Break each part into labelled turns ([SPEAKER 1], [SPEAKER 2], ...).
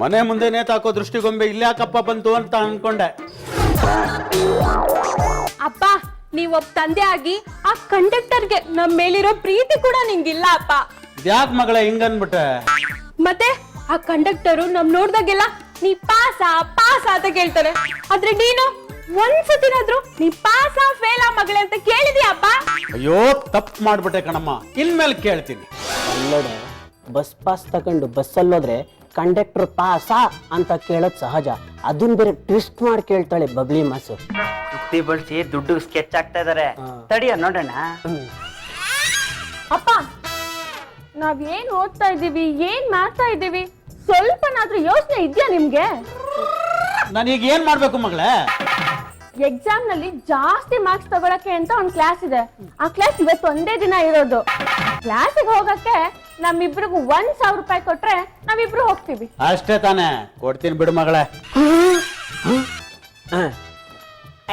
[SPEAKER 1] ಮನೆ ಮುಂದೆ ನೇತಾಕೋ ದೃಷ್ಟಿಗೊಂಬೆ ಇಲ್ಲಾಕಪ್ಪ ಬಂತು ಅಂತ ಅನ್ಕೊಂಡೆ.
[SPEAKER 2] ಅಪ್ಪ ನೀವೊಬ್ಬ ತಂದೆ ಆಗಿ ಆ ಕಂಡಕ್ಟರ್ಗೆ ನಮ್ ಮೇಲಿರೋ ಪ್ರೀತಿ ಕೂಡ ನಿಂಗಿಲ್ಲ ಅಪ್ಪ.
[SPEAKER 1] ಯಾಕೆ ಮಗಳ ಹಿಂಗನ್ಬಿಟ್ಟೆ?
[SPEAKER 2] ಮತ್ತೆ ಆ ಕಂಡಕ್ಟರು ನಮ್ ನೋಡ್ದಾಗೆಲ್ಲ ನೀ ಪಾಸಾ ಪಾಸಾ ಅಂತ ಕೇಳ್ತಾರೆ. ಆದ್ರೆ ನೀನು ಒಂದ್ಸತಿನಾದ್ರು ನೀ ಪಾಸಾ ಫೇಲಾ ಮಗಳೇ ಅಂತ ಕೇಳಿದ್ಯಾ ಅಪ್ಪ?
[SPEAKER 1] ಅಯ್ಯೋ ತಪ್ಪು ಮಾಡ್ಬಿಟ್ಟೆ ಕಣಮ್ಮ, ಇನ್ಮೇಲೆ ಕೇಳ್ತೀನಿ.
[SPEAKER 3] ಅಲ್ಲೋಡೆ, ಬಸ್ ಪಾಸ್ ತಗೊಂಡು ಬಸ್ಸಲ್ಲೋದ್ರೆ ಕಂಡಕ್ಟರ್ ಪಾಸಾ ಅಂತ ಕೇಳೋದ್ ಸಹಜ. ಅದನ್ ಬೇರೆ ಟ್ವಿಸ್ಟ್ ಮಾಡಿ ಕೇಳ್ತಾಳೆ ಬಬ್ಲಿ ಮಾಸು.
[SPEAKER 4] ಸುತ್ತಿ ಬಳಸಿ ದುಡ್ಡು ಸ್ಕೆಚ್ ಆಗ್ತಾ ಇದಾರೆ, ತಡಿಯ ನೋಡೋಣ.
[SPEAKER 2] ಅಪ್ಪ ನಾವ್ ಏನ್ ಓದ್ತಾ ಇದೀವಿ, ಏನ್ ಮಾಡ್ತಾ ಇದೀವಿ, ಸ್ವಲ್ಪನಾದ್ರೂ ಯೋಚನೆ ಇದ್ಯಾ ನಿಮ್ಗೆ?
[SPEAKER 1] ನಾನೀಗ ಏನ್ ಮಾಡ್ಬೇಕು ಮಗಳೇ?
[SPEAKER 2] ಎಕ್ಸಾಮ್ ನಲ್ಲಿ ಜಾಸ್ತಿ ಮಾರ್ಕ್ಸ್ ತಗೊಳಕ್ಕೆ ಅಂತ ಒಂದ್ ಕ್ಲಾಸ್ ಇದೆ. ಆ ಕ್ಲಾಸ್ ಇವತ್ತು ಒಂದೇ ದಿನ ಇರೋದು. ಕ್ಲಾಸಿಗೆ ಹೋಗಕ್ಕೆ ನಮ್ಮಿಬ್ರಿಗೂ 1,000 ರೂಪಾಯಿ ಕೊಟ್ರೆ ನಾವಿಬ್ರು ಹೋಗ್ತೀವಿ.
[SPEAKER 1] ಅಷ್ಟೇ ತಾನೇ, ಕೊಡ್ತೀನಿ ಬಿಡು ಮಗಳೇ.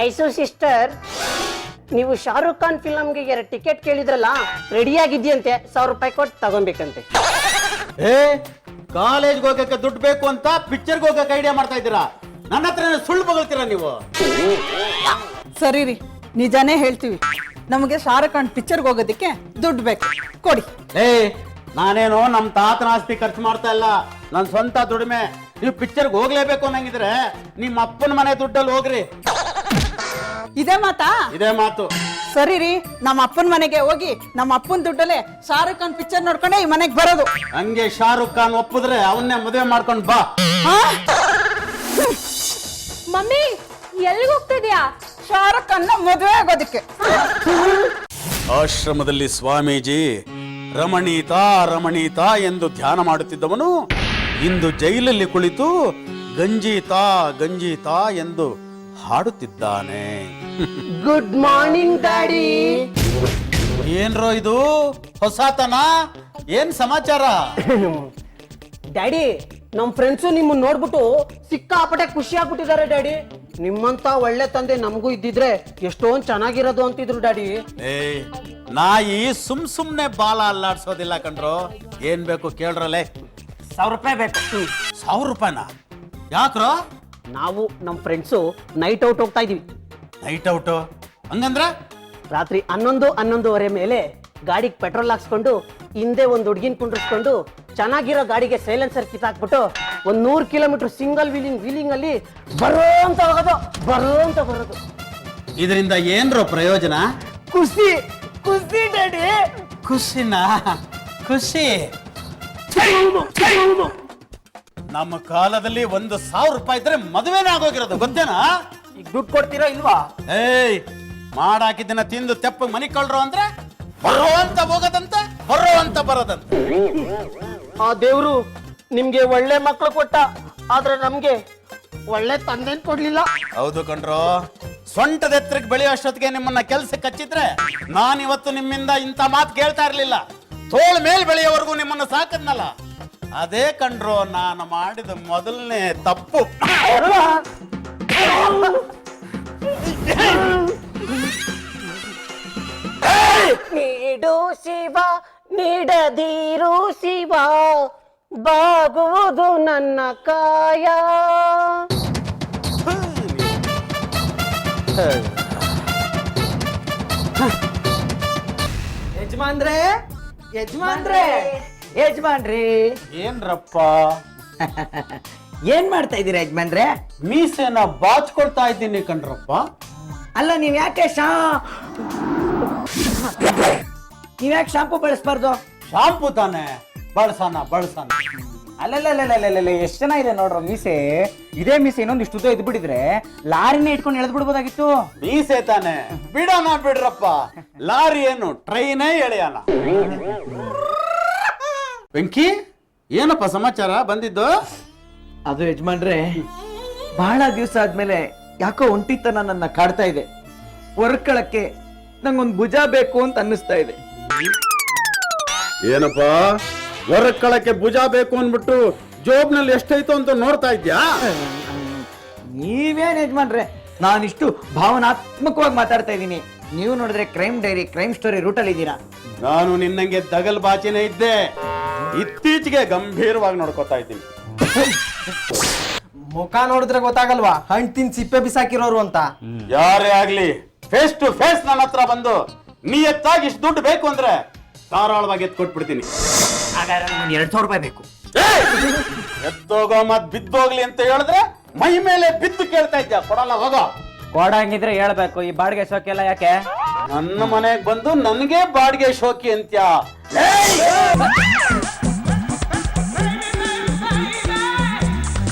[SPEAKER 3] ಐಸು ಸಿಸ್ಟರ್, ನೀವು ಶಾರುಖ್ ಖಾನ್ ಫಿಲಮ್ಗೆ 2 ಟಿಕೆಟ್ ಕೇಳಿದ್ರಲ್ಲ, ರೆಡಿ ಆಗಿದ್ಯಂತೆ. 1,000 ರೂಪಾಯಿ ಕೊಟ್ಟು ತಗೊಬೇಕಂತೆ.
[SPEAKER 1] ಏ, ಕಾಲೇಜ್ಗೆ ಹೋಗಕ್ಕೆ ದುಡ್ಡು ಬೇಕು ಅಂತ ಪಿಕ್ಚರ್ಗೆ ಹೋಗಕ್ಕೆ ಐಡಿಯಾ ಮಾಡ್ತಾ ಇದ್ದೀರಾ? ನನ್ನ ಹತ್ರ ಸುಳ್ಳು ಬಗಳ್ತೀರಾ ನೀವು?
[SPEAKER 5] ಸರಿ ರೀ, ನಿಜಾನೇ ಹೇಳ್ತೀವಿ. ನಮಗೆ ಶಾರುಖ್ ಖಾನ್ ಪಿಕ್ಚರ್ಗೆ ಹೋಗೋದಕ್ಕೆ ದುಡ್ಡು ಬೇಕು, ಕೊಡಿ.
[SPEAKER 1] ಏ, ನಾನೇನೋ ನಮ್ ತಾತನ ಆಸ್ತಿ ಖರ್ಚು ಮಾಡ್ತಾ ಇಲ್ಲ, ನನ್ ಸ್ವಂತ ದುಡಿಮೆ. ನೀವು ಪಿಕ್ಚರ್ಗೆ ಹೋಗ್ಲೇಬೇಕು ಅನ್ನಂಗಿದ್ರೆ ನಿಮ್ಮ ಅಪ್ಪನ ಮನೆ ದುಡ್ಡಲ್ಲಿ ಹೋಗ್ರಿ.
[SPEAKER 5] ಇದೇ ಮಾತಾ?
[SPEAKER 1] ಇದೇ ಮಾತು.
[SPEAKER 5] ಸರಿ ರೀ, ನಮ್ಮ ಅಪ್ಪನ ಮನೆಗೆ ಹೋಗಿ ನಮ್ಮ ಅಪ್ಪನ ದುಡ್ಡಲ್ಲೇ ಶಾರುಖ್ ಖಾನ್ ಪಿಕ್ಚರ್ ನೋಡ್ಕೊಂಡೆ ಈ ಮನೆಗೆ ಬರೋದು.
[SPEAKER 1] ಹಂಗೆ ಶಾರುಖ್ ಖಾನ್ ಒಪ್ಪಿದ್ರೆ ಅವನ್ನೇ ಮದುವೆ ಮಾಡ್ಕೊಂಡು ಬಾ.
[SPEAKER 2] ಮಮ್ಮಿ ಎಲ್ಲಿಗೆ ಹೋಗ್ತಿದ್ಯಾ?
[SPEAKER 5] ಶಾರುಖ್ ಖಾನ್ ಮದುವೆ ಆಗೋದಕ್ಕೆ.
[SPEAKER 1] ಆಶ್ರಮದಲ್ಲಿ ಸ್ವಾಮೀಜಿ ರಮಣೀತಾ ರಮಣೀತಾ ಎಂದು ಧ್ಯಾನ ಮಾಡುತ್ತಿದ್ದವನು ಇಂದು ಜೈಲಲ್ಲಿ ಕುಳಿತು ಗಂಜೀತಾ ಗಂಜೀತಾ ಎಂದು ಹಾಡುತ್ತಿದ್ದಾನೆ.
[SPEAKER 3] Good morning daddy.
[SPEAKER 1] ಏನ್ರೋ ಇದು ಹೊಸತನ? ಏನ್ ಸಮಾಚಾರ?
[SPEAKER 3] ಡ್ಯಾಡಿ, ನಮ್ ಫ್ರೆಂಡ್ಸು ನಿಮ್ಮನ್ನ ನೋಡ್ಬಿಟ್ಟು ಸಿಕ್ಕಾಪಟ್ಟೆ ಖುಷಿ ಆಗ್ಬಿಟ್ಟಿದ್ದಾರೆ ಡ್ಯಾಡಿ. ನಿಮ್ಮಂತ ಒಳ್ಳೆ ತಂದೆ ನಮಗೂ ಇದ್ದಿದ್ರೆ ಎಷ್ಟೊಂದ್ ಚೆನ್ನಾಗಿರೋದು ಅಂತಿದ್ರು ಡ್ಯಾಡಿ.
[SPEAKER 1] ಏ, ನಾಯಿ ಸುಮ್ನೆ ಬಾಲ ಅಲ್ಲಾಡ್ಸೋದಿಲ್ಲ ಕಣ್ರು. ಏನ್ ಬೇಕು ಕೇಳ್ರಲ್ಲೇ?
[SPEAKER 4] 1,000 ರೂಪಾಯಿ ಬೇಕು.
[SPEAKER 1] 1,000 ರೂಪಾಯಿನ? ಯಾಕ್ರೋ?
[SPEAKER 3] ನಾವು ನಮ್ ಫ್ರೆಂಡ್ಸು ನೈಟ್ ಔಟ್ ಹೋಗ್ತಾ ಇದೀವಿ.
[SPEAKER 1] ನೈಟ್ ಔಟ್ ಹಂಗಂದ್ರ?
[SPEAKER 3] ರಾತ್ರಿ 11:30 ಮೇಲೆ ಗಾಡಿಗೆ ಪೆಟ್ರೋಲ್ ಹಾಕ್ಸ್ಕೊಂಡು ಹಿಂದೆ ಒಂದ್ ಹುಡ್ಗಿನ್ ಕುಂಡ್ರಿಸ್ಕೊಂಡು ಚೆನ್ನಾಗಿರೋ ಗಾಡಿಗೆ ಸೈಲೆನ್ಸರ್ ಕಿತ್ತಾಕ್ಬಿಟ್ಟು 100 ಕಿಲೋಮೀಟರ್ ಸಿಂಗಲ್ ವೀಲಿಂಗ್ ಅಲ್ಲಿ ಬರೋ ಅಂತ ಬರೋದು.
[SPEAKER 1] ಇದರಿಂದ ಏನ್ರೋ ಪ್ರಯೋಜನ?
[SPEAKER 3] ಖುಷಿ ಖುಷಿ ಡ್ಯಾಡಿ.
[SPEAKER 1] ಖುಷಿನ? ಖುಷಿ ನಮ್ಮ ಕಾಲದಲ್ಲಿ 1,000 ರೂಪಾಯಿ ಇದ್ರೆ ಮದುವೆನೇ ಆಗೋಗಿರೋದು, ಗೊತ್ತೇನಾ?
[SPEAKER 4] ಈಗ ದುಡ್ಡು ಕೊಡ್ತೀರಾ ಇಲ್ವಾ?
[SPEAKER 1] ಏಯ್, ಮಾಡಾಕಿದ್ದನ್ನ ತಿಂದು ತೆಪ್ಪ ಮನಿ ಕಳ್ರು ಅಂದ್ರೆ ಬರೋ ಅಂತ ಹೋಗೋದಂತೆ, ಬರೋ ಅಂತ ಬರೋದಂತೆ.
[SPEAKER 3] ಆ ದೇವ್ರು ನಿಮ್ಗೆ ಒಳ್ಳೆ ಮಕ್ಳು ಕೊಟ್ಟ, ಆದ್ರೆ ನಮ್ಗೆ ಒಳ್ಳೆ ತಂದೆನ್ ಕೊಡ್ಲಿಲ್ಲ.
[SPEAKER 1] ಹೌದು ಕಣ್ರೋ, ಸೊಂಟದ ಎತ್ತರಕ್ಕೆ ಬೆಳೆಯೋ ಅಷ್ಟೊತ್ತಿಗೆ ನಿಮ್ಮನ್ನ ಕೆಲ್ಸಕ್ಕೆ ಹಚ್ಚಿದ್ರೆ ನಾನಿವತ್ತು ನಿಮ್ಮಿಂದ ಇಂಥ ಮಾತು ಕೇಳ್ತಾ ಇರ್ಲಿಲ್ಲ. ತೋಳ ಮೇಲ್ ಬೆಳೆಯೋವರೆಗೂ ನಿಮ್ಮನ್ನ ಸಾಕದ್ನಲ್ಲ, ಅದೇ ಕಣ್ರೋ ನಾನು ಮಾಡಿದ ಮೊದಲನೇ ತಪ್ಪು.
[SPEAKER 3] ನೀಡು ಶಿವ ನೀಡದಿರು ಶಿವ, ಬಾಗುವುದು ನನ್ನ ಕಾಯ.
[SPEAKER 5] ಯಜಮಾನ್ರೇ, ಯಜಮಾನ್ರೇ, ಯಜಮಾನ್ರಿ,
[SPEAKER 1] ಏನ್ರಪ್ಪ
[SPEAKER 5] ಏನ್ ಮಾಡ್ತಾ ಇದೀರಾ ಯಜಮಾನ್ರೆ?
[SPEAKER 1] ಮೀಸೆನ ಬಾಚ್ಕೊಳ್ತಾ ಇದ್ದೀನಿ ಕಣ್ರಪ್ಪ.
[SPEAKER 5] ಅಲ್ಲ, ನೀವ್ಯಾಕೆ ಶಾಂಪು ಬಳಸಬಾರ್ದು?
[SPEAKER 1] ಶಾಂಪು ತಾನೆ ಬಳಸಣ.
[SPEAKER 4] ಅಲ್ಲಲ್ಲ ಎಷ್ಟು ಚೆನ್ನಾಗಿದೆ ನೋಡ್ರ ಮೀಸೆ. ಇದೇ ಮೀಸೆ ಇನ್ನೊಂದಿಷ್ಟು ಉದ್ದ ಇದ್ ಬಿಟ್ಟಿದ್ರೆ ಲಾರಿನೇ ಇಟ್ಕೊಂಡು ಎಳೆದ್ ಬಿಡ್ಬೋದಾಗಿತ್ತು.
[SPEAKER 1] ಮೀಸೆ ತಾನೆ ಬಿಡೋಣ ಬಿಡ್ರಪ್ಪ. ಲಾರಿ ಏನು, ಟ್ರೈನೇ ಎಳೆಯೋಣ. ವೆಂಕಿ, ಏನಪ್ಪ ಸಮಾಚಾರ ಬಂದಿದ್ದು?
[SPEAKER 6] ಅದು ಯಜಮಾನ್ರೆ, ಬಹಳ ದಿವಸ ಆದ್ಮೇಲೆ ಯಾಕೋ ಒಂಟಿತನ ನನ್ನ ಕಾಡ್ತಾ ಇದೆ. ಹೊರ್ಕಳಕ್ಕೆ ನಂಗೊಂದು ಭುಜ ಬೇಕು ಅಂತ ಅನ್ನಿಸ್ತಾ ಇದೆ.
[SPEAKER 1] ಏನಪ್ಪ ಹೊರಕ್ಕಳಕ್ಕೆ ಭುಜ ಬೇಕು ಅನ್ಬಿಟ್ಟು ಜೋಬ್ನಲ್ಲಿ ಎಷ್ಟೈತು ಅಂತ ನೋಡ್ತಾ ಇದ್ಯಾ?
[SPEAKER 6] ನೀವೇನ್ ಯಜಮಾನ್ರೆ, ನಾನಿಷ್ಟು ಭಾವನಾತ್ಮಕವಾಗಿ ಮಾತಾಡ್ತಾ ಇದ್ದೀನಿ. ನೀವು ನೋಡಿದ್ರೆ ಕ್ರೈಮ್ ಡೈರಿ, ಕ್ರೈಮ್ ಸ್ಟೋರಿ ರೂಟಲ್ಲಿ ಇದ್ದೀರಾ.
[SPEAKER 1] ನಾನು ನಿನ್ನಂಗೆ ದಗಲ್ ಬಾಚಿನೇ ಇದ್ದೆ, ಇತ್ತೀಚೆಗೆ ಗಂಭೀರವಾಗಿ ನೋಡ್ಕೋತಾ ಇದ್ದೀನಿ.
[SPEAKER 7] ಮುಖ ನೋಡಿದ್ರೆ ಗೊತ್ತಾಗಲ್ವಾ ಹಣ್ಣು ತಿನ್ ಸಿಪ್ಪೆ ಬಿಸಾಕಿರೋರು ಅಂತ.
[SPEAKER 1] ಯಾರೇ ಆಗ್ಲಿ ಫೇಸ್ ಟು ಫೇಸ್ ನನ್ನ ಹತ್ರ ಬಂದು ನಿಯತ್ತಾಗಿ ಇಷ್ಟು ದುಡ್ಡು ಬೇಕು ಅಂದ್ರೆ ಧಾರಾಳವಾಗಿ ಎತ್ತು ಕೊಟ್ಬಿಡ್ತೀನಿ.
[SPEAKER 4] ಹಾಗಾದ್ರೆ ನನಗೆ 2,000 ರೂಪಾಯಿ ಬೇಕು.
[SPEAKER 1] ಎದ್ದೋಗೋ ಮತ್ ಬಿದ್ದೋಗ್ಲಿ ಅಂತ ಹೇಳಿದ್ರೆ ಮೈ ಮೇಲೆ ಬಿದ್ದು ಕೇಳ್ತಾ ಇದ್ಯಾ, ಕೊಡಲ್ಲ ಹೋಗೋ.
[SPEAKER 4] ಕೊಡಂಗಿದ್ರೆ ಹೇಳ್ಬೇಕು, ಈ ಬಾಡಿಗೆ ಶೋಕಿ ಎಲ್ಲ ಯಾಕೆ?
[SPEAKER 1] ನನ್ನ ಮನೆಗ್ ಬಂದು ನನಗೆ ಬಾಡಿಗೆ ಶೋಕಿ ಅಂತ್ಯ.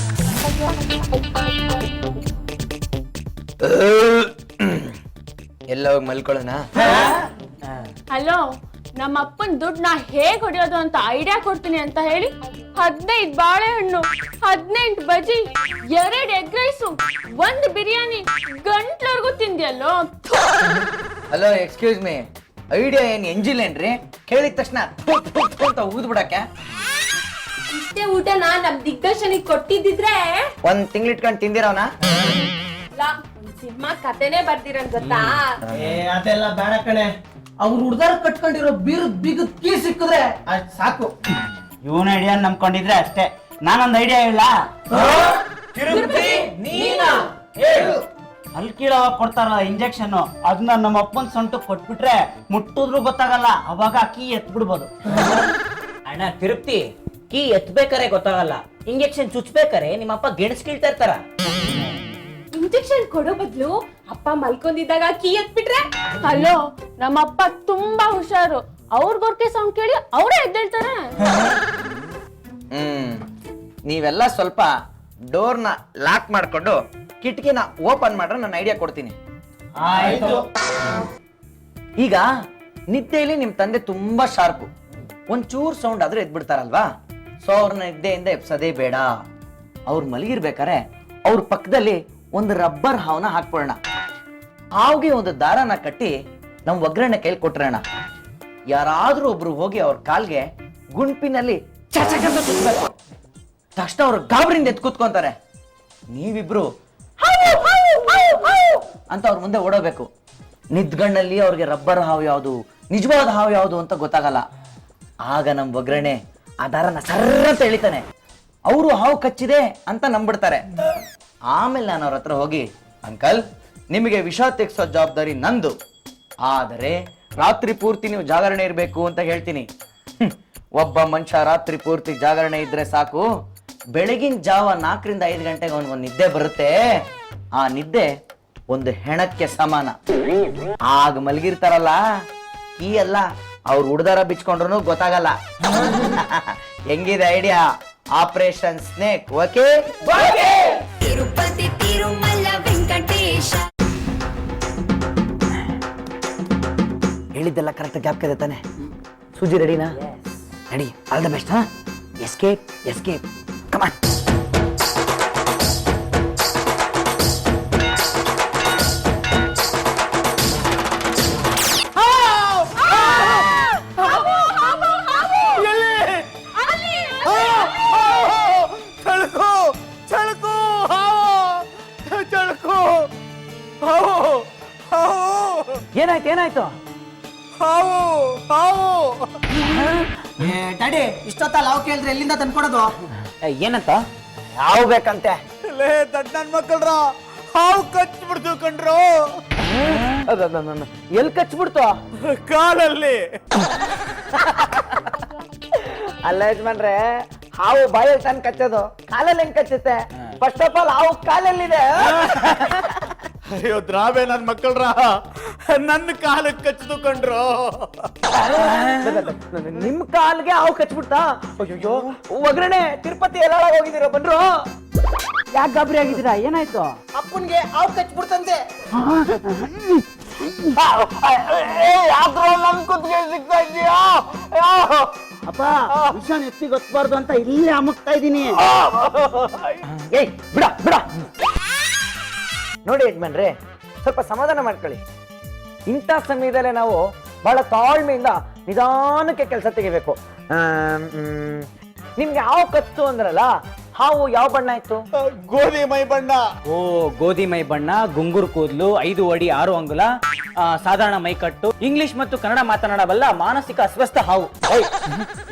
[SPEAKER 6] ಎಲ್ಲ ಹೋಗಿ ಮಲ್ಕೊಳ್ಳೋಣ.
[SPEAKER 2] ಹಲೋ, ನಮ್ಮ ಅಪ್ಪನ್ ದುಡ್ಡು ನಾ ಹೇಗ್ ಹೊಡೆಯೋದು ಅಂತ ಐಡಿಯಾ ಕೊಡ್ತೀನಿ ಅಂತ ಹೇಳಿ 15 ಬಾಳೆಹಣ್ಣು, 18 ಬಜಿ, 2 ಎಗ್ ರೈಸು, 1 ಬಿರಿಯಾನಿ ಗಂಟ್ಲವರೆಗೂ ತಿಂದ್ಯಲ್ಲೋ.
[SPEAKER 6] ಹಲೋ, ಎಕ್ಸ್ಕ್ಯೂಸ್ ಮೀ, ಐಡಿಯಾ ಏನ್ ಎಂಜಿಲ್ಲೇನ್ರಿ? ಕೇಳಿದ ತಕ್ಷಣ ಅಂತ ಉಗಿದ್ ಬಿಡಕ್ಕೆ.
[SPEAKER 2] ಇಷ್ಟೇ ಊಟನ ನಮ್ ದಿಗ್ದರ್ಶನಿಗೆ ಕೊಟ್ಟಿದ್ದಿದ್ರೆ
[SPEAKER 6] ಒಂದ್ ತಿಂಗ್ಳಿಟ್ಕೊಂಡ್ ತಿಂದಿರೋನಾ?
[SPEAKER 2] ಸಿನಿಮಾ ಕತೆನೇ ಬರ್ದಿರನ್ ಗೊತ್ತಾ.
[SPEAKER 3] ಅದೆಲ್ಲ ಬೇಡ ಕಣೆ. ಅವ್ರು ಹುಡ್ದಾರ ಕಟ್ಕೊಂಡಿರೋ ಬಿಗದ್ ಕೀ ಸಿಕ್ಕಿದ್ರೆ ಅಷ್ಟ್ ಸಾಕು.
[SPEAKER 4] ಇವನ್ ಐಡಿಯಾ ನಂಬ್ಕೊಂಡಿದ್ರೆ ಅಷ್ಟೇ. ನಾನೊಂದ್ ಐಡಿಯಾ ಹೇಳ. ಅಲ್ಲಿ ಕೀಳವ ಕೊಡ್ತಾರಲ್ಲ ಇಂಜೆಕ್ಷನ್, ಅದನ್ನ ನಮ್ಮ ಅಪ್ಪನ್ ಸೊಂಟು ಕೊಟ್ಬಿಟ್ರೆ ಮುಟ್ಟಿದ್ರು ಗೊತ್ತಾಗಲ್ಲ, ಅವಾಗ ಕೀ ಎತ್ಬಿಡ್ಬೋದು.
[SPEAKER 8] ಅಣ್ಣ ತಿರುಪ್ತಿ, ಕೀ ಎತ್ಬೇಕಾರೆ ಗೊತ್ತಾಗಲ್ಲ, ಇಂಜೆಕ್ಷನ್ ಚುಚ್ಬೇಕಾರೆ ನಿಮ್ಮಪ್ಪ ಗೆಣಸ್ ಕೀಳ್ತಾ ಇರ್ತಾರ.
[SPEAKER 2] ಇಂಜೆಕ್ಷನ್ ಕೊಡೋ ಬದ್ಲು ಅಪ್ಪ ಮಲ್ಕೊಂಡಿದ್ದಾಗ ಕೀ ಎತ್ಬಿಟ್ರೆ. ಹಲೋ, ನಮ್ಮಪ್ಪ ತುಂಬಾ ಹುಷಾರು, ಅವ್ರ ಗೊರ್ಕೆ ಸೌಂಡ್ ಕೇಳಿ ಅವರೇ ಎದ್ದೇಳ್ತಾರೆ.
[SPEAKER 6] ನೀವೆಲ್ಲ ಸ್ವಲ್ಪ ಡೋರ್ನ ಲಾಕ್ ಮಾಡ್ಕೊಂಡು ಕಿಟಕಿನ ಓಪನ್ ಮಾಡ್ರೆ ನಾನು ಐಡಿಯಾ ಕೊಡ್ತೀನಿ. ಈಗ ನಿದ್ದೆಯಲ್ಲಿ ನಿಮ್ ತಂದೆ ತುಂಬಾ ಶಾರ್ಪು, ಒಂಚೂರ್ ಸೌಂಡ್ ಆದ್ರೂ ಎದ್ಬಿಡ್ತಾರಲ್ವಾ? ಸೊ ಅವ್ರನ್ನ ನಿದ್ದೆಯಿಂದ ಎಪ್ಸೋದೇ ಬೇಡ. ಅವ್ರು ಮಲಗಿರ್ಬೇಕಾರೆ ಅವ್ರ ಪಕ್ಕದಲ್ಲಿ ಒಂದು ರಬ್ಬರ್ ಹಾವನ್ನ ಹಾಕ್ಬಿಡೋಣ. ಹಾವಿಗೆ ಒಂದು ದಾರನ ಕಟ್ಟಿ ನಮ್ ಒಗ್ಗರಣೆ ಕೈಲಿ ಕೊಟ್ರೋಣ. ಯಾರಾದ್ರೂ ಒಬ್ರು ಹೋಗಿ ಅವ್ರ ಕಾಲ್ಗೆ ಗುಂಪಿನಲ್ಲಿ ಚಚಕ ಅಂತ ಸುತ್ಬೇಕು. ತಕ್ಷಣ ಅವ್ರು ಗಾಬರಿಯಿಂದ ಎದ್ದು ಕೂತ್ಕೊಂತಾರೆ. ನೀವಿಬ್ರು ಅಂತ ಅವ್ರ ಮುಂದೆ ಓಡೋಬೇಕು. ನಿದ್ಗಣ್ಣಲ್ಲಿ ಅವ್ರಿಗೆ ರಬ್ಬರ್ ಹಾವು ಯಾವುದು, ನಿಜವಾದ ಹಾವು ಯಾವುದು ಅಂತ ಗೊತ್ತಾಗಲ್ಲ. ಆಗ ನಮ್ ಒಗ್ಗರಣೆ ಆ ದಾರನ ಸರ್ರ ಅಂತ ಎಳಿತಾನೆ. ಅವರು ಹಾವು ಕಚ್ಚಿದೆ ಅಂತ ನಂಬಿಡ್ತಾರೆ. ಆಮೇಲೆ ನಾನು ಅವ್ರ ಹತ್ರ ಹೋಗಿ, ಅಂಕಲ್, ನಿಮಗೆ ವಿಷ ತೆಗ್ಸೋ ಜವಾಬ್ದಾರಿ ನಂದು, ಆದರೆ ರಾತ್ರಿ ಪೂರ್ತಿ ನೀವು ಜಾಗರಣೆ ಇರಬೇಕು ಅಂತ ಹೇಳ್ತೀನಿ. ಒಬ್ಬ ಮನುಷ್ಯ ರಾತ್ರಿ ಪೂರ್ತಿ ಜಾಗರಣೆ ಇದ್ರೆ ಸಾಕು, ಬೆಳಗಿನ ಜಾವ 4 ರಿಂದ 5 ಗಂಟೆಗೆ ಅವನಿಗೊಂದು ನಿದ್ದೆ ಬರುತ್ತೆ. ಆ ನಿದ್ದೆ ಒಂದು ಹೆಣಕ್ಕೆ ಸಮಾನ. ಆಗ ಮಲಗಿರ್ತಾರಲ್ಲ, ಕೀ ಎಲ್ಲ ಅವ್ರು ಹುಡ್ದಾರ ಬಿಚ್ಕೊಂಡ್ರು ಗೊತ್ತಾಗಲ್ಲ. ಹೆಂಗಿದೆ idea? Operation snake. Okay?
[SPEAKER 9] Tirupati Tirumala Venkatesha.
[SPEAKER 6] ಹೇಳಿದ್ದೆಲ್ಲ ಕರೆಕ್ಟ್ ಗ್ಯಾಪ್ ಇದೆ ತಾನೆ? ಸುಜಿ ರೆಡಿನಾ? Ready. All the best. Escape escape, come on. ಏನಾಯ್ತು ಏನಾಯ್ತು?
[SPEAKER 3] ಡ್ಯಾಡಿ, ಇಷ್ಟೊತ್ತಲ್ಲ ಹಾವು ಕೇಳಿದ್ರೆ ಎಲ್ಲಿಂದ ತಂದ್ಕೊಡೋದು?
[SPEAKER 6] ಏನಂತ? ಯಾವ ಬೇಕಂತೆ?
[SPEAKER 7] ದಡ್ಡನ್ ಮಕ್ಕಳ್ರ ಹಾವು ಕಚ್ಬಿಡ್ತು ಕಣ್ರು.
[SPEAKER 6] ಎಲ್ಲಿ ಕಚ್ಬಿಡ್ತು?
[SPEAKER 7] ಕಾಲಲ್ಲಿ.
[SPEAKER 6] ಅಲ್ಲ ಯಜಮಾನ್ರೆ, ಹಾವು ಬಾಯಲ್ಲಿ ತಾನು ಕಚ್ಚೋದು, ಕಾಲಲ್ಲಿ ಹೆಂಗ್ ಕಚ್ಚುತ್ತೆ? ಫಸ್ಟ್ ಆಫ್ ಆಲ್ ಹಾವು ಕಾಲಲ್ಲಿದೆ.
[SPEAKER 7] ಅಯ್ಯೋ ದ್ರಾವೆ ನನ್ ಮಕ್ಕಳ್ರ, ನನ್ನ ಕಾಲಕ್ಕೆ ಕಚ್ಚಿದು ಕಂಡ್ರು.
[SPEAKER 6] ನಿಮ್ ಕಾಲ್ಗೆ ಹಾವು ಕಚ್ಬಿಡ್ತಾ? ಅಯ್ಯೋ, ಒಗ್ಗರಣೆ ತಿರುಪತಿ ಎಲ್ಲ ಹೋಗಿದ್ದೀರ ಬನ್ರು. ಯಾಕೆ ಗಾಬರಿ ಆಗಿದ್ದೀರಾ? ಏನಾಯ್ತು?
[SPEAKER 3] ಅಪ್ಪನ್ಗೆ ಹಾವು ಕಚ್ಬಿಡ್ತಂತೆ. ಅಪ್ಪ, ವಿಷಾನ ಎತ್ತಿ ಗೊತ್ತಬಾರ್ದು ಅಂತ ಇಲ್ಲೇ ಅಮುಕ್ತಾ ಇದ್ದೀನಿ.
[SPEAKER 6] ಏಯ್ ಬಿಡ ಬಿಡ. ನೋಡಿ ಯಜಮಾನ್ರೆ, ಸ್ವಲ್ಪ ಸಮಾಧಾನ ಮಾಡ್ಕೊಳ್ಳಿ. ಇಂಥ ಸಮಯದಲ್ಲೇ ನಾವು ಬಹಳ ತಾಳ್ಮೆಯಿಂದ ನಿಧಾನಕ್ಕೆ ಕೆಲಸ ತೆಗಿಬೇಕು. ನಿಮ್ಗೆ ಹಾವು ಕಚ್ತು ಅಂದ್ರಲ್ಲ, ಹಾವು ಯಾವ ಬಣ್ಣ ಇತ್ತು?
[SPEAKER 7] ಗೋಧಿ ಮೈ ಬಣ್ಣ.
[SPEAKER 4] ಓ, ಗೋಧಿ ಮೈ ಬಣ್ಣ, ಗುಂಗುರು ಕೂದಲು, 5 ಅಡಿ 6 ಅಂಗುಲ, ಸಾಧಾರಣ ಮೈಕಟ್ಟು, ಇಂಗ್ಲಿಷ್ ಮತ್ತು ಕನ್ನಡ ಮಾತನಾಡಬಲ್ಲ ಮಾನಸಿಕ ಅಸ್ವಸ್ಥ ಹಾವು.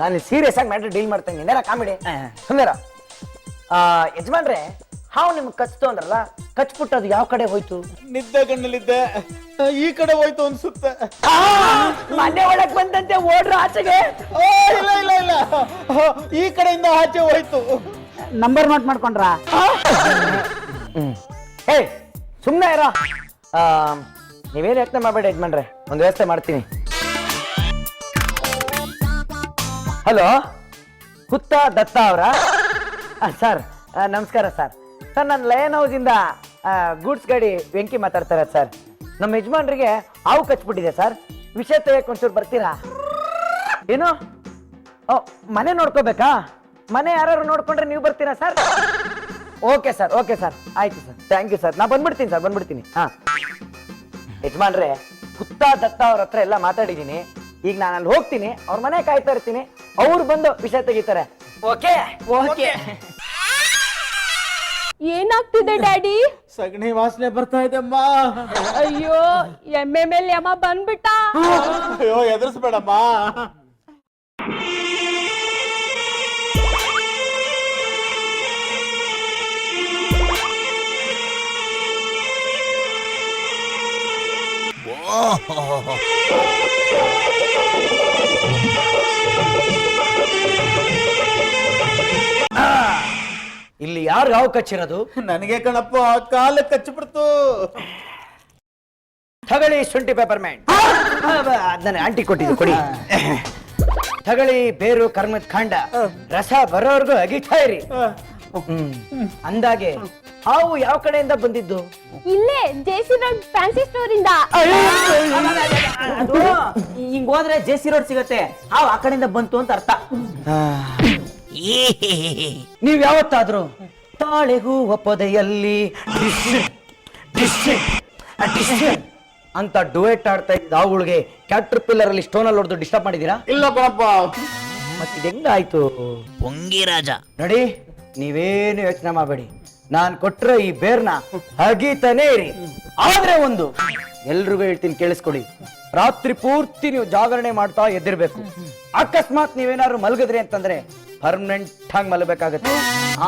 [SPEAKER 6] ನಾನು ಸೀರಿಯಸ್ ಆಗಿ ಮ್ಯಾಟ್ರ್ ಡೀಲ್ ಮಾಡ್ತೇನೆ. ಕಾಮಿಡಿ ಸುಂದರ. ಯಜಮಾನ್ರೆ ಹಾವು ನಿಮ್ಗೆ ಕಚ್ತು ಅಂದ್ರಲ್ಲ, ಕಚ್ಬಿಟ್ಟು ಅದು ಯಾವ ಕಡೆ ಹೋಯ್ತು?
[SPEAKER 1] ನಿದ್ದೆ ಗಣ್ಣಲ್ಲಿದ್ದೆ, ಈ ಕಡೆ ಹೋಯ್ತು ಅನ್ಸುತ್ತೆ.
[SPEAKER 6] ಮನೆ ಒಳಗ್ ಬಂದಂತೆ ಓಡ್ರ ಆಚೆಗೆ.
[SPEAKER 1] ಓ, ಇಲ್ಲ ಇಲ್ಲ ಇಲ್ಲ, ಈ ಕಡೆಯಿಂದ ಆಚೆ ಹೋಯ್ತು.
[SPEAKER 3] ನಂಬರ್ ನೋಟ್ ಮಾಡ್ಕೊಂಡ್ರ?
[SPEAKER 6] ಹೇ ಸುಮ್ಮನೆ ಇರೋ. ನೀವೇನು ಯೋಚನೆ ಮಾಡಬೇಡಿ ಯಜಮಾನ್ರೆ, ಒಂದು ವ್ಯವಸ್ಥೆ ಮಾಡ್ತೀನಿ. ಹಲೋ, ಹುತ್ತ ದತ್ತ ಅವರ? ಸರ್ ನಮಸ್ಕಾರ ಸರ್. ಸರ್ ನಾನು ಲಯನ್ ಹೌಸಿಂದ ಗೂಡ್ಸ್ ಗಾಡಿ ವೆಂಕಿ ಮಾತಾಡ್ತಾರೆ ಸರ್. ನಮ್ಮ ಯಜಮಾನ್ರಿಗೆ ಹಾವು ಕಚ್ಬಿಟ್ಟಿದೆ ಸರ್. ವಿಷಯ ತೆಗೆಯಕ್ಕೆ ಒಂಚೂರು ಬರ್ತೀರಾ? ಏನು? ಓ, ಮನೆ ನೋಡ್ಕೋಬೇಕಾ? ಮನೆ ಯಾರು ನೋಡ್ಕೊಂಡ್ರೆ ನೀವು ಬರ್ತೀರಾ sir? Okay sir, okay sir, ಆಯ್ತು ಸರ್, ಥ್ಯಾಂಕ್ ಯು ಸರ್. ನಾ ಬಂದ್ಬಿಡ್ತೀನಿ ಸರ್, ಬಂದ್ಬಿಡ್ತೀನಿ. ಹಾಂ ಯಜಮಾನ್ರೆ, ಹುತ್ತ ದತ್ತ ಅವ್ರ ಹತ್ರ ಎಲ್ಲ ಮಾತಾಡಿದ್ದೀನಿ. ಈಗ ನಾನು ಅಲ್ಲಿ ಹೋಗ್ತೀನಿ, ಅವ್ರ ಮನೆ ಕಾಯ್ತಾ ಇರ್ತೀನಿ, ಅವ್ರು ಬಂದು ವಿಷಯ ತೆಗಿತಾರೆ. Okay okay.
[SPEAKER 2] ಏನಾಗ್ತಿದೆ ಡ್ಯಾಡಿ?
[SPEAKER 1] ಸಗಣಿ ವಾಸನೆ ಬರ್ತಾ ಇದೆ ಅಮ್ಮ.
[SPEAKER 2] ಅಯ್ಯೋ, ಎಮ್ಮೆ ಮೇಲೆ ಯಮ ಬಂದ್ಬಿಟ್ಟ.
[SPEAKER 1] ಅಯ್ಯೋ, ಎದುರಿಸ್ಬೇಡಮ್ಮ.
[SPEAKER 6] ಇಲ್ಲಿ ಯಾರು ಹಾವು ಕಚ್ಚಿರೋದು?
[SPEAKER 1] ನನಗೆ ಕಣಪ್ಪ, ಕಾಲು ಕಚ್ಚಿಬಿಡ್ತು.
[SPEAKER 6] ತಗಳಿ ಶುಂಠಿ ಪೇಪರ್ ಮ್ಯಾನ್. ನನ್ನ ಆಂಟಿ ಕೊಟ್ಟಿದ್ದು ಕೊಡಿ. ತಗಳಿ ಬೇರು ಕರ್ಮದ ಕಾಂಡ, ರಸ ಬರೋವರೆಗೂ ಅಗಿತಾ ಇರಿ. ಅಂದಾಗೆ ಹಾವು ಯಾವ ಕಡೆಯಿಂದ ಬಂದಿದ್ದು?
[SPEAKER 2] ಇಲ್ಲೇ ಜೆಸಿ ರೋಡ್ ಫ್ಯಾನ್ಸಿ ಸ್ಟೋರ್ ಇಂದ.
[SPEAKER 8] ಅದು ಹಿಂಗ್ ಹೋದ್ರೆ ಜೆಸಿ ರೋಡ್ ಸಿಗತ್ತೆ, ಹಾವು ಆ ಕಡೆಯಿಂದ ಬಂತು ಅಂತ ಅರ್ಥ.
[SPEAKER 6] ನೀವ್ ಯಾವತ್ತಾದ್ರೂ ತಾಳೆ ಹೂವ ಪೊದೆಯಲ್ಲಿ ಅಂತ ಡುಯೆಟ್ ಆಡ್ತಾ ಇದ್ದ ಹಾವುಗಳಿಗೆ ಕ್ಯಾಟರ್ ಪಿಲ್ಲರ್ ಅಲ್ಲಿ ಸ್ಟೋನ್ ಅಲ್ಲಿ ಹೊಡೆದು ಡಿಸ್ಟರ್ಬ್ ಮಾಡಿದೀರಾ?
[SPEAKER 1] ಇಲ್ಲ ಕಣಪ್ಪ.
[SPEAKER 6] ಮತ್ತೆ ಹೆಂಗಾಯ್ತು?
[SPEAKER 8] ಪೊಂಗಿರಾಜ
[SPEAKER 6] ನೋಡಿ, ನೀವೇನು ಯೋಚನೆ ಮಾಡಬೇಡಿ. ನಾನ್ ಕೊಟ್ರೆ ಈ ಬೇರ್ನ ಹಗೀತಾನೆ ಇರಿ. ಆದ್ರೆ ಒಂದು ಎಲ್ರಿಗೂ ಹೇಳ್ತೀನಿ, ಕೇಳಿಸ್ಕೊಳ್ಳಿ. ರಾತ್ರಿ ಪೂರ್ತಿ ನೀವು ಜಾಗರಣೆ ಮಾಡ್ತಾ ಎದ್ದಿರ್ಬೇಕು. ಅಕಸ್ಮಾತ್ ನೀವೇನಾದ್ರು ಮಲಗಿದ್ರಿ ಅಂತಂದ್ರೆ ಪರ್ಮನೆಂಟ್ ಆಗಿ ಮಲಗಬೇಕಾಗತ್ತೆ.